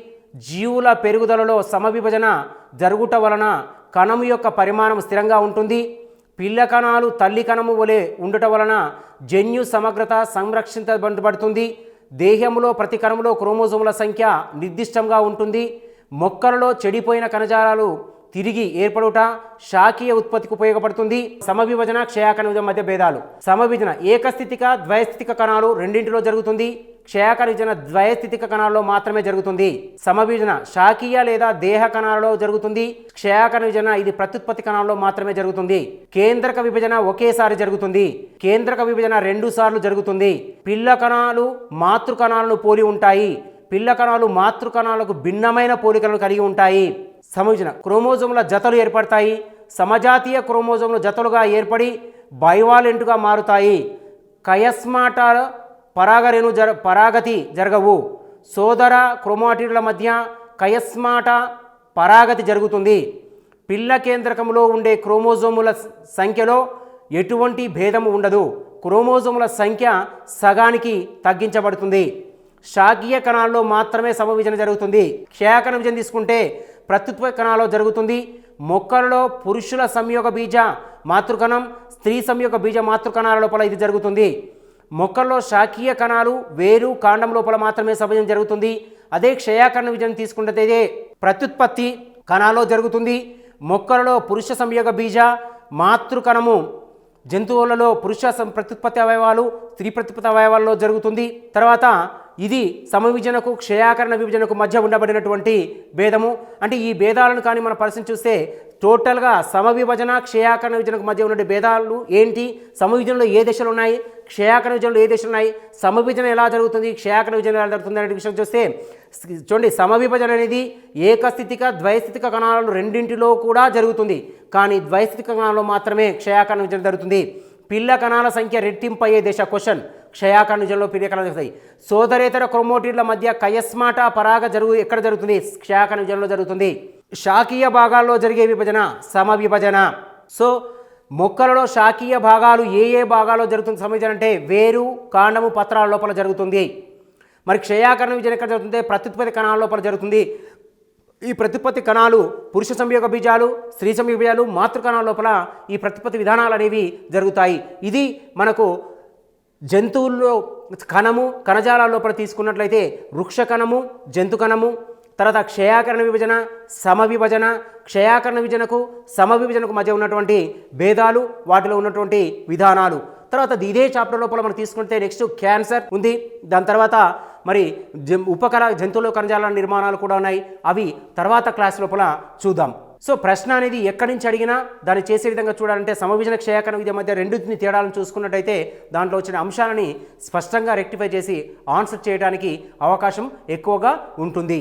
జీవుల పెరుగుదలలో సమవిభజన జరుగుట వలన కణము యొక్క పరిమాణం స్థిరంగా ఉంటుంది. పిల్ల కణాలు తల్లి కణము వలె ఉండటం వలన జన్యు సమగ్రత సంరక్షించబడుతుంది. దేహంలో ప్రతి కణములో క్రోమోజోముల సంఖ్య నిర్దిష్టంగా ఉంటుంది. మొక్కలలో చెడిపోయిన కణజాలాలు తిరిగి ఏర్పడుట శాఖీయ ఉత్పత్తికి ఉపయోగపడుతుంది. సమవిభజన క్షయాకరణ విభజన మధ్య భేదాలు. సమవిభజన ఏకస్థితిక ద్వైస్థితిక కణాలు రెండింటిలో జరుగుతుంది. క్షయాకరణ విభజన ద్వైస్థితిక కణాల్లో మాత్రమే జరుగుతుంది. సమవిభజన శాఖీయ లేదా దేహ కణాలలో జరుగుతుంది. క్షయాకరణ విభజన ఇది ప్రత్యుత్పత్తి కణాల్లో మాత్రమే జరుగుతుంది. కేంద్రక విభజన ఒకేసారి జరుగుతుంది. కేంద్రక విభజన 2 సార్లు జరుగుతుంది. పిల్ల కణాలు మాతృ కణాలను పోలి ఉంటాయి. పిల్ల కణాలు మాతృ కణాలకు భిన్నమైన పోలికలను కలిగి ఉంటాయి. సమవిభజన క్రోమోజోముల జతలు ఏర్పడతాయి. సమజాతీయ క్రోమోజోములు జతలుగా ఏర్పడి బైవాలెంట్గా మారుతాయి. కయస్మాటాల పరాగతి జరగవు. సోదర క్రోమాటిడ్ల మధ్య కయస్మాట పరాగతి జరుగుతుంది. పిల్ల కేంద్రకంలో ఉండే క్రోమోజోముల సంఖ్యలో ఎటువంటి భేదము ఉండదు. క్రోమోజోముల సంఖ్య సగానికి తగ్గించబడుతుంది. శాఖీయ కణాల్లో మాత్రమే సమవిభజన జరుగుతుంది. క్షయాకరణ విభజన తీసుకుంటే ప్రత్యుత్పత్తి కణాల్లో జరుగుతుంది. మొక్కలలో పురుషుల సంయోగ బీజ మాతృకణం, స్త్రీ సంయోగ బీజ మాతృకణాల లోపల ఇది జరుగుతుంది. మొక్కల్లో శాఖీయ కణాలు వేరు కాండం లోపల మాత్రమే సభజం జరుగుతుంది. అదే క్షయాకరణ విభజన తీసుకుంటే ప్రత్యుత్పత్తి కణాల్లో జరుగుతుంది. మొక్కలలో పురుష సంయోగ బీజ మాతృకణము జంతువులలో పురుష ప్రత్యుత్పత్తి అవయవాలు స్త్రీ ప్రత్యుత్పత్తి అవయవాల్లో జరుగుతుంది. తర్వాత ఇది సమవిభజనకు క్షయాకరణ విభజనకు మధ్య ఉండబడినటువంటి భేదము. అంటే ఈ భేదాలను కానీ మనం పరిశీలన చూస్తే టోటల్గా సమవిభజన క్షయాకరణ విభజనకు మధ్య ఉన్న భేదాలు ఏంటి, సమవిభజనలో ఏ దశలు ఉన్నాయి, క్షయాకరణ విభజనలో ఏ దశలు ఉన్నాయి, సమవిభజన ఎలా జరుగుతుంది, క్షయాకరణ విభజన ఎలా జరుగుతుంది అనే విషయం చూస్తే చూడండి, సమవిభజన అనేది ఏకస్థితిక ద్వైస్థితిక కణాలు రెండింటిలో కూడా జరుగుతుంది. కానీ ద్వైస్థితిక కణాల్లో మాత్రమే క్షయాకరణ విభజన జరుగుతుంది. పిల్ల కణాల సంఖ్య రెట్టింపు అయ్యే దశ క్వశ్చన్ క్షయాకరణ విభజనలో పిల్ల కణాలు జరుగుతాయి. సోదరేతర క్రోమోటిడ్ల మధ్య కయస్మాట పరాగ ఎక్కడ జరుగుతుంది, క్షయాకరణ విభజనలో జరుగుతుంది. శాఖీయ భాగాల్లో జరిగే విభజన సమవిభజన. సో మొక్కలలో శాఖీయ భాగాలు ఏ ఏ భాగాల్లో జరుగుతుంది సమవిభజన అంటే వేరు కాండము పత్రాల లోపల జరుగుతుంది. మరి క్షయాకరణ విభజన ఎక్కడ జరుగుతుంది, ప్రత్యుత్పత్తి కణాల లోపల జరుగుతుంది. ఈ ప్రత్యుత్పత్తి కణాలు పురుష సంయోగ బీజాలు స్త్రీ సంయోగ బీజాలు మాతృకణాల లోపల ఈ ప్రత్యుత్పత్తి విధానాలు అనేవి జరుగుతాయి. ఇది మనకు జంతువుల్లో కణము కణజాలాల లోపల తీసుకున్నట్లయితే వృక్ష కణము జంతు కణము, తర్వాత క్షయాకరణ విభజన సమవిభజన, క్షయాకరణ విభజనకు సమవిభజనకు మధ్య ఉన్నటువంటి భేదాలు వాటిలో ఉన్నటువంటి విధానాలు. తర్వాత ఇదే చాప్టర్ లోపల మనం తీసుకుంటే నెక్స్ట్ క్యాన్సర్ ఉంది. దాని తర్వాత మరి జంతువుల కణజాల నిర్మాణాలు కూడా ఉన్నాయి. అవి తర్వాత క్లాస్ లోపల చూద్దాం. సో ప్రశ్న అనేది ఎక్కడి నుంచి అడిగినా దాన్ని చేసే విధంగా చూడాలంటే సమవిభజన క్షయాకరణ విద్య మధ్య రెండింటిని తేడాలను చూసుకున్నట్టయితే దాంట్లో వచ్చిన అంశాలని స్పష్టంగా రెక్టిఫై చేసి ఆన్సర్ చేయడానికి అవకాశం ఎక్కువగా ఉంటుంది.